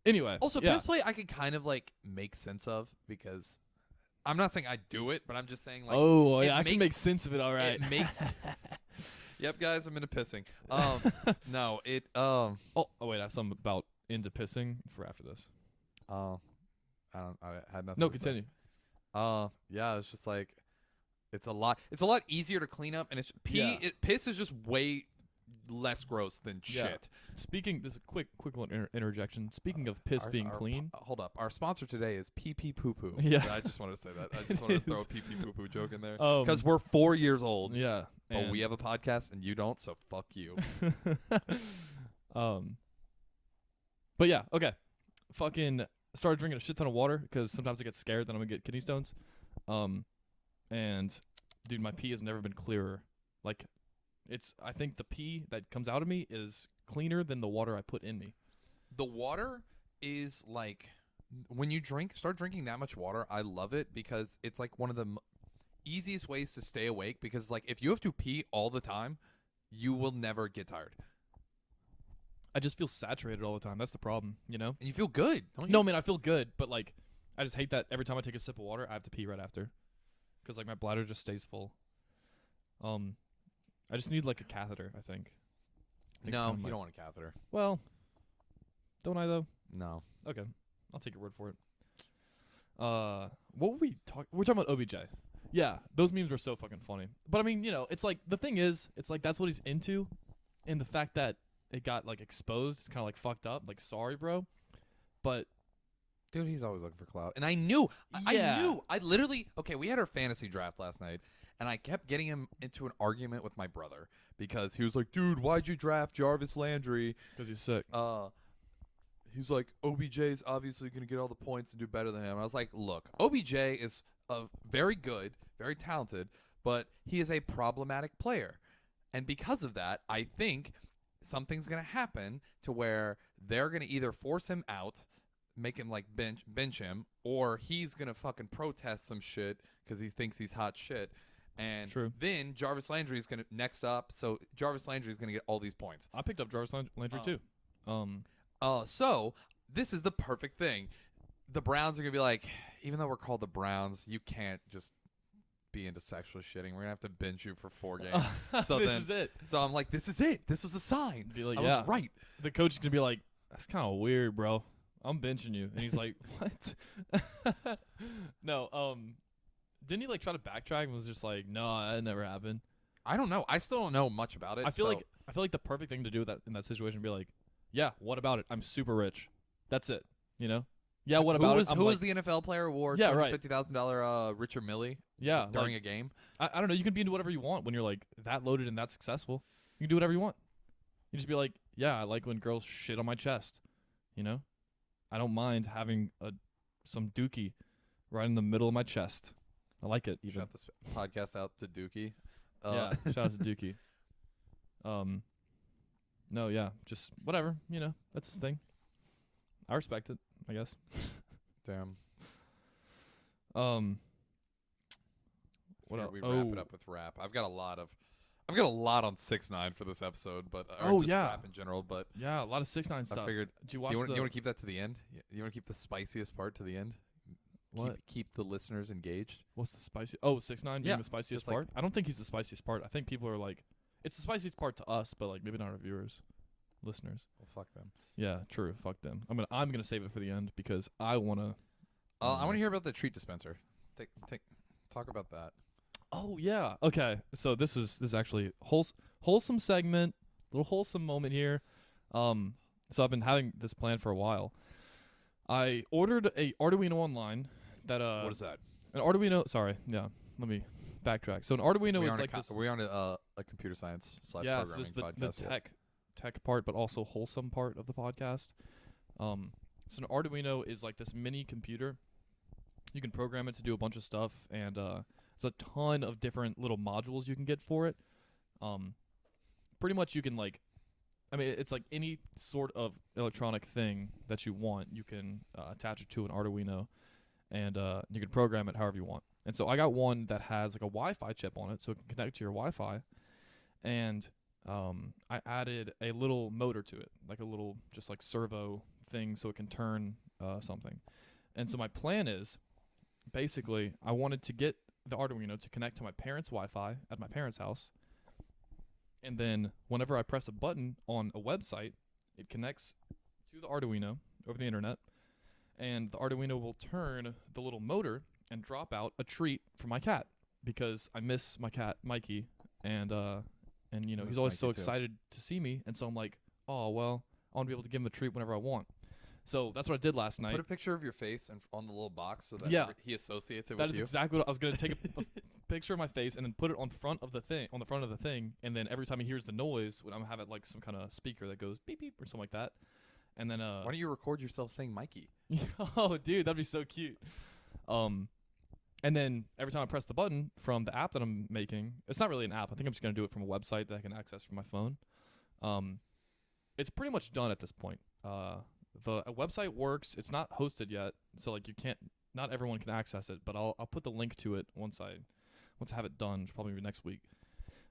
anyway. Also, yeah. piss play I could kind of like make sense of because I'm not saying I do it, but I'm just saying like I can make sense of it. All right. It makes. Yep, guys, I'm into pissing. No, it. Oh wait, I have something about into pissing for after this. I had nothing. No, to say. continue. Yeah, it's just like it's a lot. It's a lot easier to clean up, and it's piss is just way less gross than shit. Speaking, this is a quick little interjection. Speaking of piss being clean, hold up. Our sponsor today is Pee Pee Poo Poo. Yeah, I just wanted to say that. I just wanted to throw a Pee Pee Poo Poo joke in there because we're 4 years old. Yeah, but we have a podcast and you don't, so fuck you. But yeah, okay. Fucking started drinking a shit ton of water because sometimes I get scared that I'm gonna get kidney stones. And dude, my pee has never been clearer. Like, I think the pee that comes out of me is cleaner than the water I put in me. The water is like, when you start drinking that much water, I love it because it's like one of the easiest ways to stay awake, because like if you have to pee all the time, you will never get tired. I just feel saturated all the time. That's the problem, you know? And you feel good, don't you? No, man, I feel good, but like I just hate that every time I take a sip of water, I have to pee right after. Because like my bladder just stays full. I just need like a catheter, I think. No, you don't want a catheter. Well, don't I though? No. Okay, I'll take your word for it. What were we talking? We're talking about OBJ. Yeah, those memes were so fucking funny. But I mean, you know, it's like the thing is, it's like that's what he's into, and the fact that it got like exposed is kind of like fucked up. Like, sorry, bro, but dude, he's always looking for clout. And I knew. I literally. Okay, we had our fantasy draft last night, and I kept getting him into an argument with my brother because he was like, "Dude, why'd you draft Jarvis Landry?" Because he's sick. He's like, OBJ's obviously going to get all the points and do better than him. I was like, look, OBJ is very good, very talented, but he is a problematic player. And because of that, I think something's going to happen to where they're going to either force him out, make him like bench him, or he's going to fucking protest some shit because he thinks he's hot shit. And then Jarvis Landry is going to next up. So Jarvis Landry is going to get all these points. I picked up Jarvis Landry too. So this is the perfect thing. The Browns are going to be like, even though we're called the Browns, you can't just be into sexual shitting. We're going to have to bench you for 4 games. So this is it. So I'm like, this is it. This was a sign. Be like, I was right. The coach is going to be like, that's kind of weird, bro. I'm benching you. And he's like, what? No, didn't he like try to backtrack and was just like, no, that never happened? I don't know. I still don't know much about it. I feel like the perfect thing to do in that situation would be like, yeah, what about it? I'm super rich. That's it. You know? Yeah, what about it? Who was the NFL player who wore $250,000 Richard Millie during a game? I don't know. You can be into whatever you want when you're like that loaded and that successful. You can do whatever you want. You just be like, yeah, I like when girls shit on my chest. You know? I don't mind having some dookie right in the middle of my chest. I like it. Even. Shout this podcast out to Dookie. Yeah, shout out to Dookie. No, yeah, just whatever, you know, that's his thing. I respect it, I guess. Damn. What else? We wrap it up with rap. I've got a lot on 6ix9ine for this episode, but rap in general. But yeah, a lot of 6ix9ine stuff. I figured. Do you want to keep that to the end? You want to keep the spiciest part to the end? What? Keep the listeners engaged. What's the spicy? Oh, 6ix9ine being the spiciest part. Like, I don't think he's the spiciest part. I think people are like, it's the spiciest part to us, but like maybe not our viewers, listeners. Well, fuck them. Yeah, true. Fuck them. I'm gonna save it for the end because I wanna. I want to hear about the treat dispenser. Talk about that. Oh yeah. Okay. So this is actually wholesome segment, little wholesome moment here. So I've been having this plan for a while. I ordered a Arduino online that What is that? an Arduino. Sorry. Yeah. Let me backtrack. So an Arduino is like this. We're on a computer science / Yeah. So programming this is the podcast. tech part, but also wholesome part of the podcast. So an Arduino is like this mini computer. You can program it to do a bunch of stuff, and there's a ton of different little modules you can get for it. Pretty much you can it's like any sort of electronic thing that you want, you can attach it to an Arduino, and you can program it however you want. And so I got one that has like a Wi-Fi chip on it, so it can connect to your Wi-Fi, and I added a little motor to it, like a little just like servo thing, so it can turn something. And so my plan is, basically, I wanted to get the Arduino to connect to my parents' Wi-Fi at my parents' house, and then whenever I press a button on a website, it connects to the Arduino over the internet, and the Arduino will turn the little motor and drop out a treat for my cat, because I miss my cat Mikey, and you know, he's always so excited to see me, and so I'm like, oh well, I want to be able to give him a treat whenever I want. So that's what I did last night. Put a picture of your face on the little box so that he associates it with That you. is exactly what I was going to take a picture of my face and then put it on the front of the thing, and then every time he hears the noise, I'm gonna have it like some kind of speaker that goes beep beep or something like that. And then why don't you record yourself saying Mikey? Oh dude, that'd be so cute. And then every time I press the button from the app that I'm making, it's not really an app. I think I'm just gonna do it from a website that I can access from my phone. It's pretty much done at this point. The website works. It's not hosted yet, so like not everyone can access it. But I'll put the link to it once I have it done, which will probably be next week.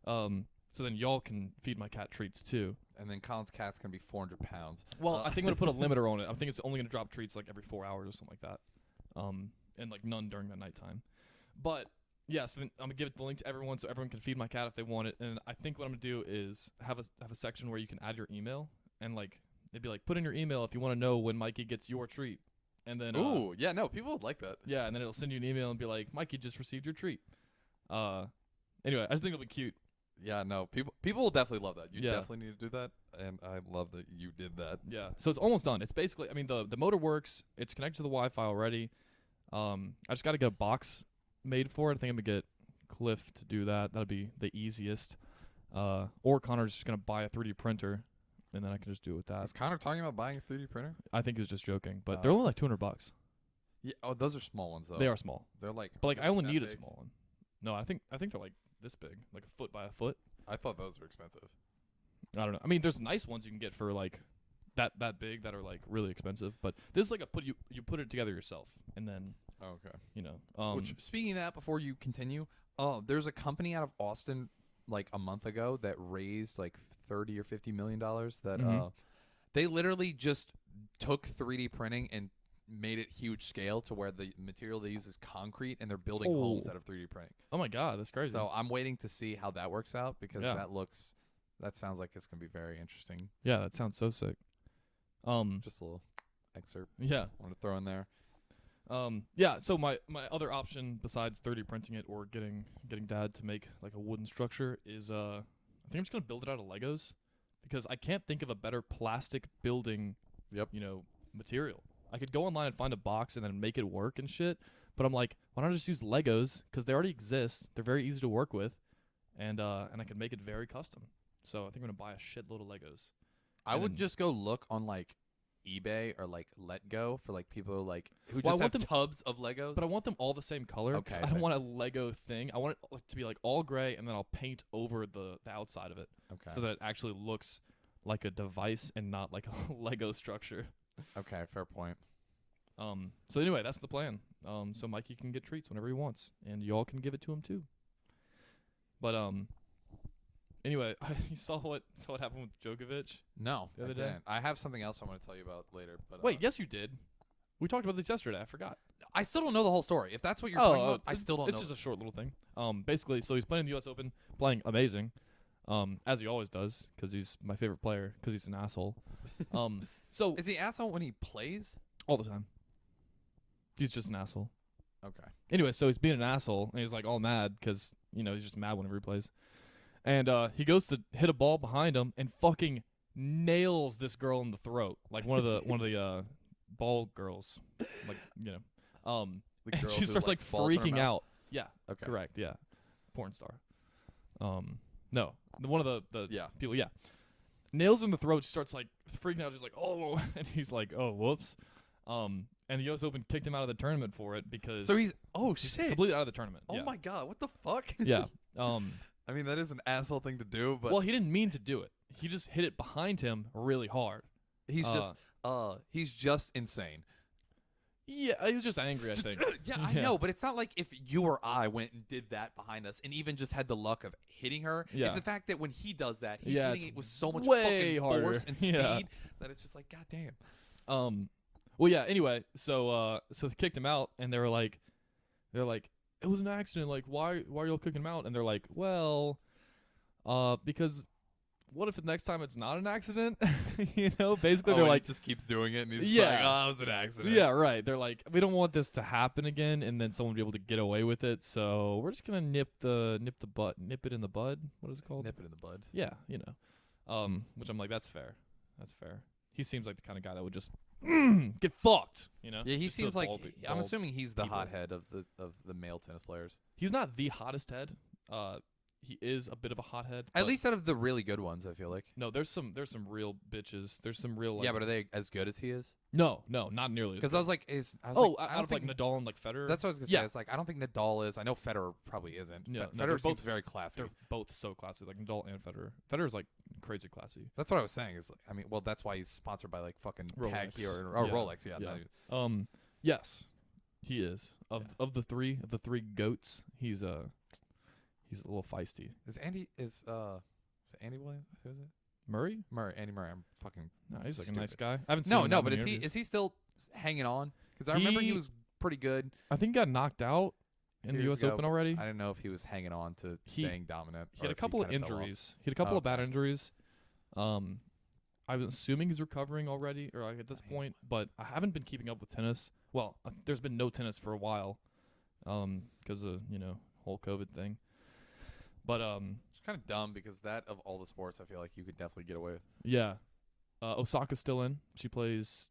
So then y'all can feed my cat treats too. And then Colin's cat's gonna be 400 pounds. Well, I think I'm gonna put a limiter on it. I think it's only gonna drop treats like every 4 hours or something like that. And like none during the nighttime. But yeah, so then I'm gonna give it the link to everyone so everyone can feed my cat if they want it. And I think what I'm gonna do is have a section where you can add your email, and like it'd be like, put in your email if you want to know when Mikey gets your treat. And then ooh, yeah, no, people would like that. Yeah, and then it'll send you an email and be like, Mikey just received your treat. Anyway, I just think it'll be cute. Yeah, no, people will definitely love that. You Yeah. definitely need to do that, and I love that you did that. Yeah, so it's almost done. It's basically, I mean, the motor works. It's connected to the Wi-Fi already. I just got to get a box made for it. I think I'm going to get Cliff to do that. That'll be the easiest. Or Connor's just going to buy a 3D printer, and then I can just do it with that. Is Connor talking about buying a 3D printer? I think he was just joking, but they're only like $200. Yeah. Oh, those are small ones though. They are small. They're like. But like I only that need a big? small one. No, I think they're like this big, like a foot by a foot. I thought those were expensive. I don't know. I mean, there's nice ones you can get for like that big that are like really expensive, but this is like you put it together yourself, and then Okay. you know. Which, speaking of that, before you continue, there's a company out of Austin like a month ago that raised like $30 or $50 million. That they literally just took 3D printing and made it huge scale to where the material they use is concrete, and they're building homes out of 3D printing. Oh my god, that's crazy. So I'm waiting to see how that works out, because Yeah. that sounds like it's gonna be very interesting. Yeah, that sounds so sick. Just a little excerpt Yeah. I want to throw in there. Yeah, so my other option besides 3D printing it or getting Dad to make like a wooden structure is I think I'm just gonna build it out of Legos, because I can't think of a better plastic building material. I could go online and find a box and then make it work and shit, but I'm like, why don't I just use Legos, because they already exist, they're very easy to work with, and I can make it very custom. So I think I'm gonna buy a shitload of Legos. I would just go look on like eBay or like Let Go for like people who Well, I just want have tubs of Legos. But I want them all the same color. 'Cause Okay, I don't but- want a Lego thing. I want it to be like all gray, and then I'll paint over the outside of it, Okay. so that it actually looks like a device and not like a Lego structure. Okay, fair point. So anyway, that's the plan. So Mikey can get treats whenever he wants, and y'all can give it to him too. But anyway, you saw what happened with Djokovic No, the other I day? didn't. I have something else I want to tell you about later. But Wait, yes, you did. We talked about this yesterday. I forgot. I still don't know the whole story. If that's what you're talking about, I still don't know. It's just a short little thing. Basically, so he's playing the U.S. Open, playing amazing, as he always does, because he's my favorite player, because he's an asshole. So Is he asshole when he plays? all the time, he's just an asshole. Okay. Anyway, so he's being an asshole, and he's like all mad because he's just mad whenever he plays. And he goes to hit a ball behind him and fucking nails this girl in the throat, like one of the ball girls, like The and girl she who starts like likes balls in her freaking mouth? out. Yeah, Okay. correct. Yeah, porn star. No, one of the Yeah. people. Yeah, nails in the throat. She starts like freaking out. She's like, oh, and he's like, oh, whoops. And the U.S. Open kicked him out of the tournament for it because So he's he's shit. completely out of the tournament. Oh yeah. my god, what the fuck? Yeah. I mean, that is an asshole thing to do, but Well, he didn't mean to do it. He just hit it behind him really hard. he's just insane. Yeah, he was just angry, I think. Yeah, I know, but it's not like if you or I went and did that behind us and even just had the luck of hitting her. Yeah. It's the fact that when he does that, he's Yeah, hitting it's it with so much way fucking harder. force and speed Yeah. that it's just like, god damn. Well, yeah. Anyway, so they kicked him out, and they're like, it was an accident. Like, why are y'all kicking him out? And they're like, well, because what if the next time it's not an accident? Basically they're like, he just keeps doing it, and he's Yeah. like, oh, it was an accident. yeah, right. They're like, we don't want this to happen again, and then someone be able to get away with it. So we're just gonna nip it in the bud. What is it called? Nip it in the bud. Yeah, which I'm like, that's fair. That's fair. He seems like the kind of guy that would just get fucked. Yeah, he Just seems those like I'm bald assuming he's the people. hothead of the male tennis players. He's not the hottest head. He is a bit of a hothead. At but least out of the really good ones, I feel like. no, there's some real bitches. There's some real like, Yeah, but are they as good as he is? no, not nearly. as Because good. I was like, out I of don't like think Nadal and like Federer. that's what I was gonna Yeah. say. It's like I don't think Nadal is. I know Federer probably isn't. Yeah, no, Federer they're seems both- very classy. They're both so classy, like Nadal and Federer. Federer's like crazy classy. That's what I was saying. Is like, I mean, well, that's why he's sponsored by like fucking Tag Rolex. Heuer Yeah. Rolex. Yeah. Yeah. no, Yes, he is. Of the three goats, he's a little feisty. Is it Andy Williams? Who is it? Murray? Andy Murray. I'm fucking. No, he's like a stupid. nice guy. I haven't seen No, him no, that but many is interviews. he still hanging on? Because I remember he He- was pretty good. I think he got knocked out in the Years U.S. ago, Open already. I didn't know if he was hanging on to He- staying dominant. He had or a if couple of kinda fell off. injuries. He had a couple of bad Okay. injuries. I'm assuming he's recovering already, or like at this point. But I haven't been keeping up with tennis. Well, there's been no tennis for a while, because of whole COVID thing. But It's kind of dumb because that of all the sports, I feel like you could definitely get away with. yeah, Osaka's still in. She plays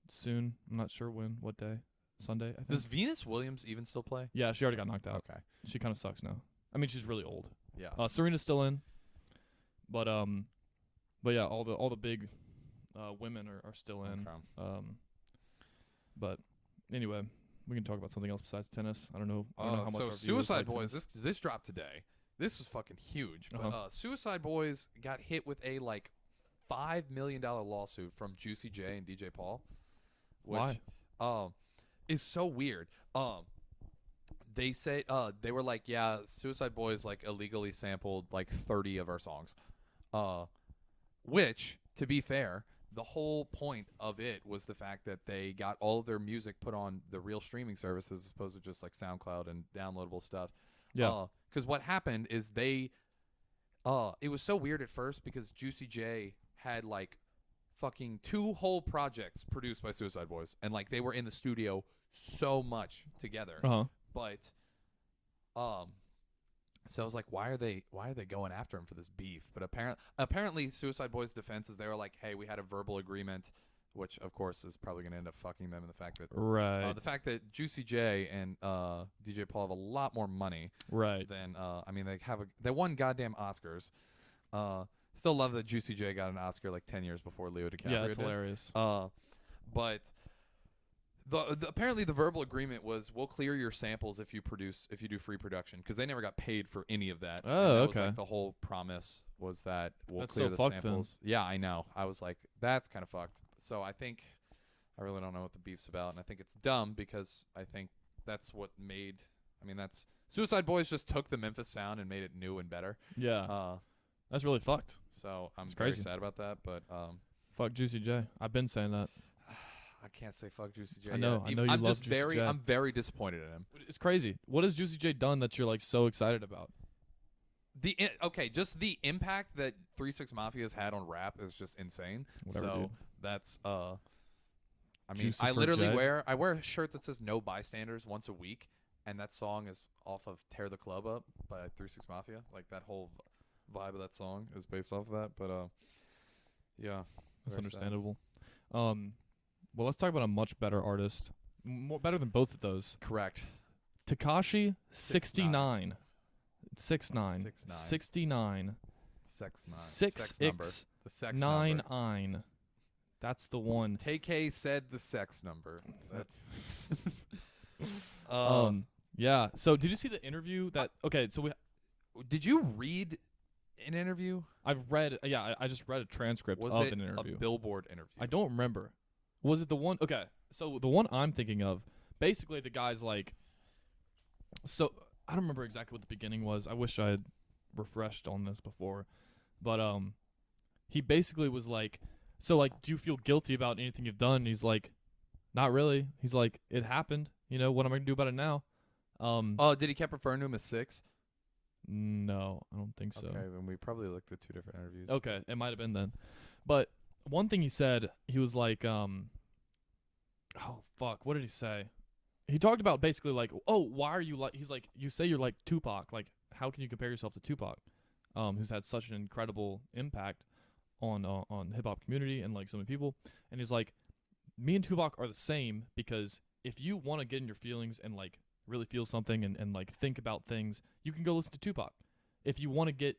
soon. I'm not sure when, what day. Sunday, I think. Does Venus Williams even still play? Yeah, she already got knocked out. Okay. She kind of sucks now. I mean, she's really old. Yeah. Serena's still in, but yeah, all the big women are still in. Okay. But anyway, we can talk about something else besides tennis. I don't know how much so our viewers Suicide like Boys, tennis. this dropped today. This is fucking huge. But Uh-huh. Suicide Boys got hit with a like $5 million lawsuit from Juicy J and DJ Paul. Which, Why? Is so weird. They say they were like, yeah, Suicide Boys like illegally sampled like 30 of our songs. Which, to be fair, the whole point of it was the fact that they got all of their music put on the real streaming services as opposed to just like SoundCloud and downloadable stuff. Yeah. Because what happened is it was so weird at first because Juicy J had like fucking 2 whole projects produced by Suicide Boys, and like they were in the studio so much together. Uh-huh. But so I was like, why are they going after him for this beef? But apparently Suicide Boys' defense is they were like, hey, we had a verbal agreement, which of course is probably going to end up fucking them in the fact that Right. the fact that Juicy J and DJ Paul have a lot more money Right. than I mean they won goddamn Oscars. Still love that Juicy J got an Oscar like 10 years before Leo DiCaprio Yeah, it's did. hilarious. But the apparently the verbal agreement was we'll clear your samples if you do free production, because they never got paid for any of that. Oh, and that was okay. like the whole promise was that we'll That's clear so the fucked then. samples. Yeah, I know. I was like, that's kind of fucked. So I think I really don't know what the beef's about, and I think it's dumb because I think that's what made. I mean, that's Suicide Boys just took the Memphis sound and made it new and better. Yeah. That's really fucked. So I'm It's very crazy. sad about that, but Fuck Juicy J. I've been saying that. I can't say fuck Juicy J. I know. yet. I know you I'm love just Juicy very. J. I'm very disappointed in him. It's crazy. What has Juicy J done that you're like so excited about? Just the impact that 3 6 Mafia has had on rap is just insane. Whatever, so dude. that's I mean, Juicy I for literally Jed. wear a shirt that says "No Bystanders" once a week, and that song is off of "Tear the Club Up" by 3 6 Mafia. Like that whole vibe of that song is based off of that. But yeah, That's very sad. understandable. Well, let's talk about a much better artist, more better than both of those. Correct. Tekashi 69. 6'9". 6'9". 69. Sex 9. 6 sex number. X The sex 9 number. 9. That's the one. TK said the sex number. That's. Yeah. So did you see the interview that? Okay. So Did you read an interview? I've read. Yeah. I just read a transcript Was of it an interview. a Billboard interview? I don't remember. Was it the one? Okay. So the one I'm thinking of, basically the guy's like. So I don't remember exactly what the beginning was. I wish I had refreshed on this before, but he basically was like, so like, do you feel guilty about anything you've done? And he's like, not really. He's like, it happened. You know, what am I gonna do about it now? Oh, did he kept referring to him as 6? No, I don't think so. Okay, then we probably looked at 2 different interviews. Okay, it might have been then. But one thing he said, he was like, oh fuck, what did he say? He talked about basically like, oh, why are you like? He's like, you say you're like Tupac. Like, how can you compare yourself to Tupac, who's had such an incredible impact on the hip hop community and like so many people? And he's like, me and Tupac are the same because if you want to get in your feelings and like really feel something and like think about things, you can go listen to Tupac. If you want to get,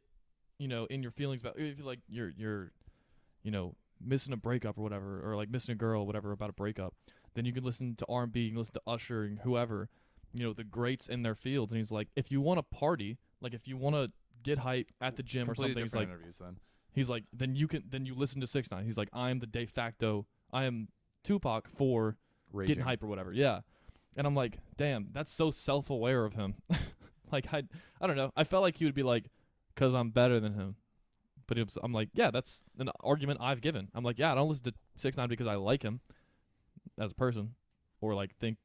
you know, in your feelings about, if you like you're you know, missing a breakup or whatever, or like missing a girl or whatever about a breakup, then you can listen to R&B, you can listen to Usher and whoever, you know, the greats in their fields. And he's like, if you want to party, like if you want to get hype at the gym Completely or something, different interviews then. he's like, then you listen to 6ix9ine. He's like, I am the de facto, I am Tupac for Raging. getting hype or whatever. Yeah. And I'm like, damn, that's so self-aware of him. Like, I don't know. I felt like he would be like, because I'm better than him. But I'm like, yeah, that's an argument I've given. I'm like, yeah, I don't listen to 6ix9ine because I like him as a person or like think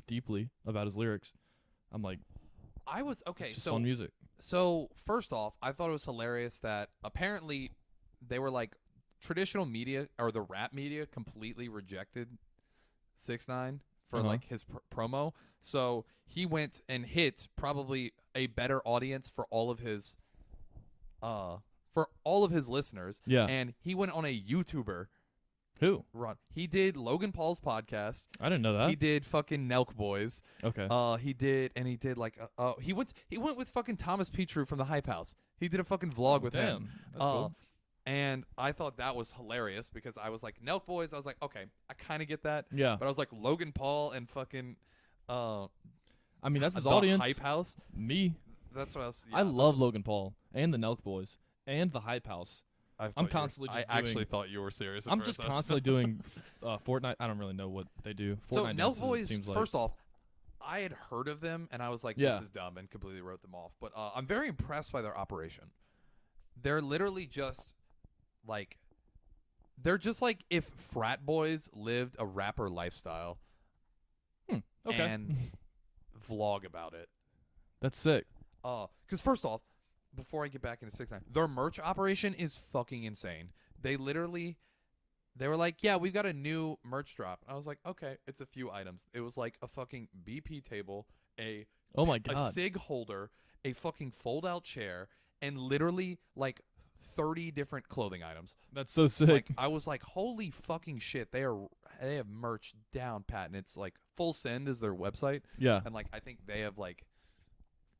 deeply about his lyrics. I'm like, I was okay. it's just So fun music. So first off, I thought it was hilarious that apparently they were like traditional media or the rap media completely rejected 6ix9ine for Uh-huh. like his promo. So he went and hit probably a better audience for all of his listeners. Yeah. And he went on a YouTuber Who? run. He did Logan Paul's podcast. I didn't know that. He did fucking Nelk Boys. Okay. He did like he went with fucking Thomas Petru from the Hype House. He did a fucking vlog with damn. him. That's cool. And I thought that was hilarious because I was like Nelk Boys. I was like, okay, I kind of get that. Yeah. But I was like Logan Paul and fucking I mean, that's his the audience. Hype House. Me. That's what I was. I love Logan Paul and the Nelk Boys and the Hype House. I'm constantly just I actually doing- thought you were serious. At I'm first. just constantly doing Fortnite. I don't really know what they do. So Fortnite Nelk dances, it Boys. seems like. First off, I had heard of them and I was like, Yeah. this is dumb, and completely wrote them off. But I'm very impressed by their operation. They're literally just like, they're just like if frat boys lived a rapper lifestyle Okay. and vlog about it. That's sick. Because first off, before I get back into 6ix9ine, their merch operation is fucking insane. They were like, yeah, we've got a new merch drop. I was like, okay, it's a few items. It was like a fucking BP table, Oh my a god. cig holder, a fucking fold-out chair, and literally like 30 different clothing items. That's so sick. Like, I was like, holy fucking shit, they have merch down pat, and it's like Full Send is their website, yeah. and like I think they have like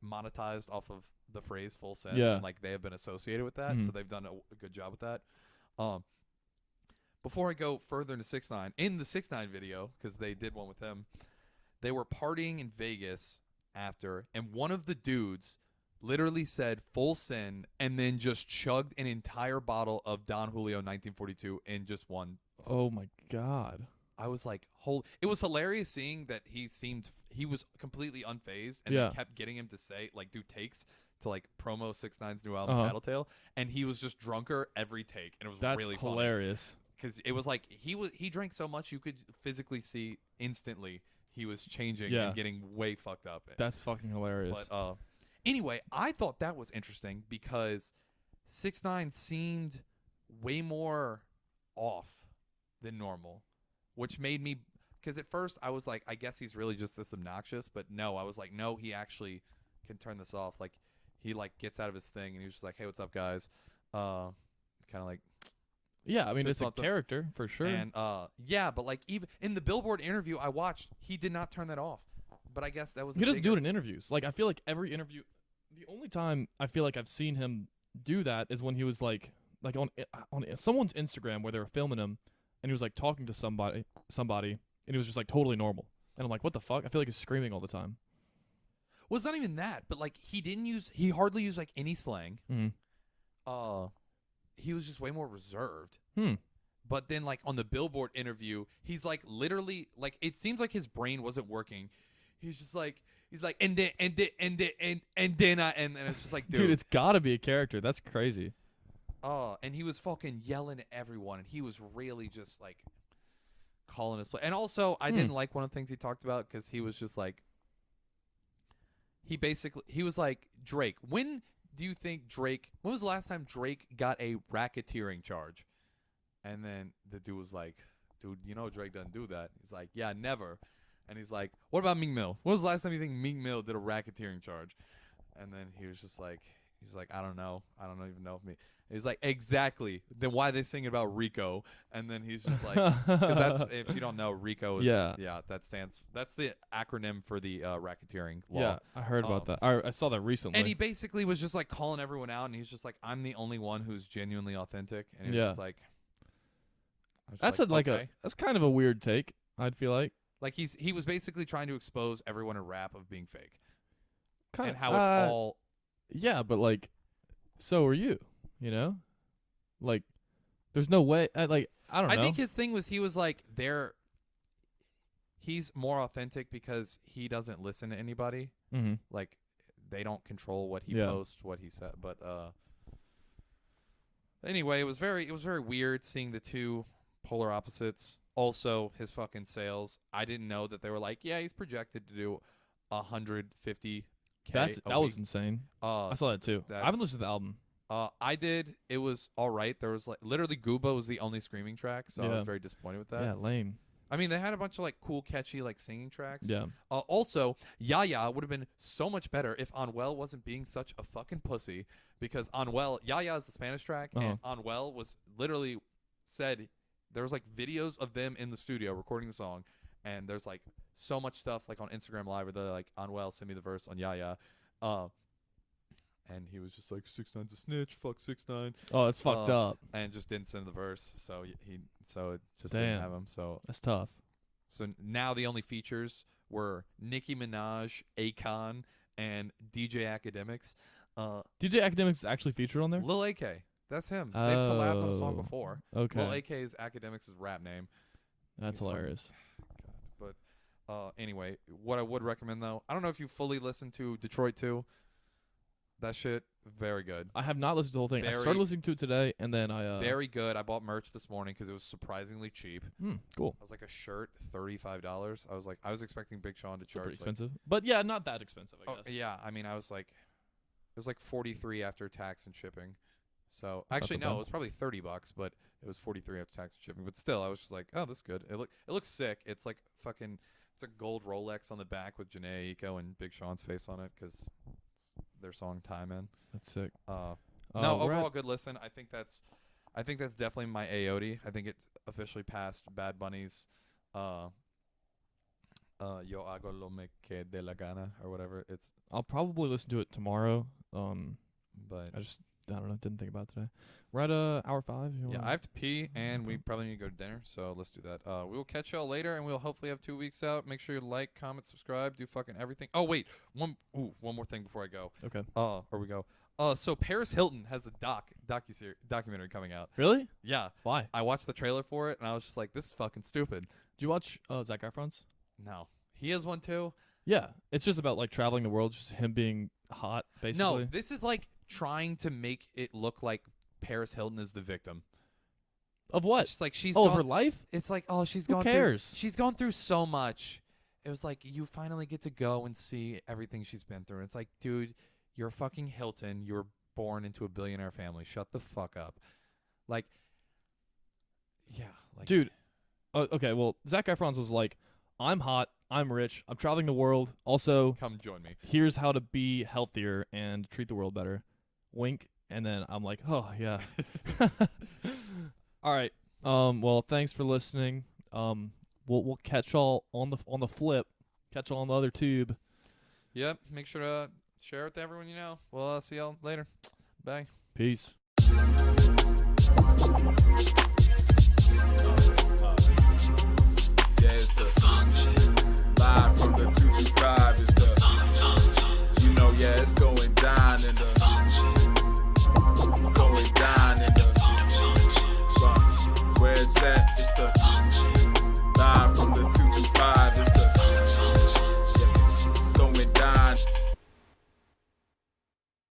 monetized off of the phrase Full Send, Yeah. and like they have been associated with that, Mhm. so they've done a good job with that. Before I go further into 6ix9ine, in the 6ix9ine video, because they did one with him, they were partying in Vegas after, and one of the dudes literally said Full Send and then just chugged an entire bottle of Don Julio 1942 in just one. Oh my god. I was like, it was hilarious seeing that he was completely unfazed, and Yeah. they kept getting him to say, like, do takes to like promo 6ix9ine's new album, Uh-huh. Tattletale, and he was just drunker every take, and it was That's really funny. hilarious. Because it was like he drank so much you could physically see instantly he was changing Yeah. and getting way fucked up. That's fucking hilarious. But anyway, I thought that was interesting because 6ix9ine seemed way more off than normal. which made me, because at first I was like, I guess he's really just this obnoxious, but no, I was like, no, he actually can turn this off. Like, he like gets out of his thing, and he was just like, hey, what's up, guys? Kind of like, Yeah, I mean, it's a bumped up. character for sure. And yeah, but like even in the Billboard interview I watched, he did not turn that off. But I guess that was He doesn't do it in interviews. Like, I feel like every interview, the only time I feel like I've seen him do that is when he was like on someone's Instagram where they were filming him, and he was like talking to somebody, and he was just like totally normal. And I'm like, what the fuck? I feel like he's screaming all the time. Well, it's not even that, but like he hardly used like any slang. Mm-hmm. He was just way more reserved. But then like on the Billboard interview, he's like literally like it seems like his brain wasn't working. He's just like and then and it's just like dude, it's gotta be a character. That's crazy. And he was fucking yelling at everyone, and he was really just like calling his play. And also, I didn't like one of the things he talked about because he was just like he was like, Drake, when was the last time Drake got a racketeering charge? And then the dude was like, dude, you know Drake doesn't do that. He's like, yeah, never. And he's like, what about Meek Mill? When was the last time you think Meek Mill did a racketeering charge? And then he was just like, I don't know. I don't even know if me. He's like, exactly. Then why are they singing about RICO? And then he's just like, 'cause that's, if you don't know, RICO is, that's the acronym for the racketeering law. Yeah, I heard about that. I saw that recently. And he basically was just like calling everyone out, and he's just like, I'm the only one who's genuinely authentic. And he was just like, that's that's kind of a weird take, I'd feel like. Like he was basically trying to expose everyone in rap of being fake. Kinda, and how it's all. Yeah, but like, so are you, you know? Like, there's no way, I don't know. I think his thing was he was like, he's more authentic because he doesn't listen to anybody. Mm-hmm. Like, they don't control what he posts, what he said. But anyway, it was very weird seeing the two polar opposites. Also, his fucking sales. I didn't know that they were like, yeah, he's projected to do 150K. That was insane. I saw that too. I haven't listened to the album. I did. It was all right. There was like literally Gooba was the only screaming track, so I was very disappointed with that. Yeah, lame. I mean, they had a bunch of like cool, catchy like singing tracks. Yeah. Also, Yaya would have been so much better if Anuel wasn't being such a fucking pussy, because Yaya is the Spanish track, and Anuel was literally said. There was like videos of them in the studio recording the song, and there's like so much stuff like on Instagram Live where they're like, Anuel, send me the verse on Yaya. And he was just like, 6ix9ine's a snitch, fuck 6ix9ine. Oh, that's fucked up. And just didn't send the verse, so it just didn't have him. So that's tough. So now the only features were Nicki Minaj, Akon, and DJ Academics. DJ Academics is actually featured on there? Lil AK. That's him. They've collabed on a song before. Okay. Well, AK's Academics' rap name. That's hilarious. God. But anyway, what I would recommend though, I don't know if you fully listened to Detroit 2. That shit, very good. I have not listened to the whole thing. I started listening to it today, and then I very good. I bought merch this morning because it was surprisingly cheap. Cool. I was like a shirt, $35. I was expecting Big Sean to charge pretty expensive, but yeah, not that expensive. I guess. Yeah, I mean, it was like $43 after tax and shipping. So That's actually not so no, bad. it was probably $30, but it was $43 after tax and shipping. But still, I was just like, oh, this is good. It looks sick. It's like it's a gold Rolex on the back with Janae Aiko and Big Sean's face on it because it's their song "Time In." That's sick. No, overall good listen. I think that's definitely my AOD. I think it officially passed Bad Bunny's Yo hago lo me que de la gana or whatever. I'll probably listen to it tomorrow. But I don't know. Didn't think about it today. We're at hour 5. Yeah, I have to pee, and we probably need to go to dinner, so let's do that. We will catch y'all later, and we'll hopefully have 2 weeks out. Make sure you like, comment, subscribe, do fucking everything. Oh, wait. One more thing before I go. Okay. Or we go. So Paris Hilton has a documentary coming out. Really? Yeah. Why? I watched the trailer for it, and I was just like, this is fucking stupid. Did you watch Zac Efron's? No. He has one, too? Yeah. It's just about, like, traveling the world, just him being hot, basically. No, this is, like, trying to make it look like Paris Hilton is the victim. Of what? It's just like she's of her life? It's like, oh, she's Who gone cares? She's gone through so much. It was like, you finally get to go and see everything she's been through. It's like, dude, you're fucking Hilton. You were born into a billionaire family. Shut the fuck up. Like, yeah. Like, dude, okay, well, Zac Efron's was like, I'm hot, I'm rich, I'm traveling the world. Also, Come join me. here's how to be healthier and treat the world better. Wink. And then I'm like, oh yeah. All right. Well, thanks for listening. We'll catch y'all on the flip. Catch y'all on the other tube. Yep. Make sure to share it with everyone you know. We'll see y'all later. Bye. Peace.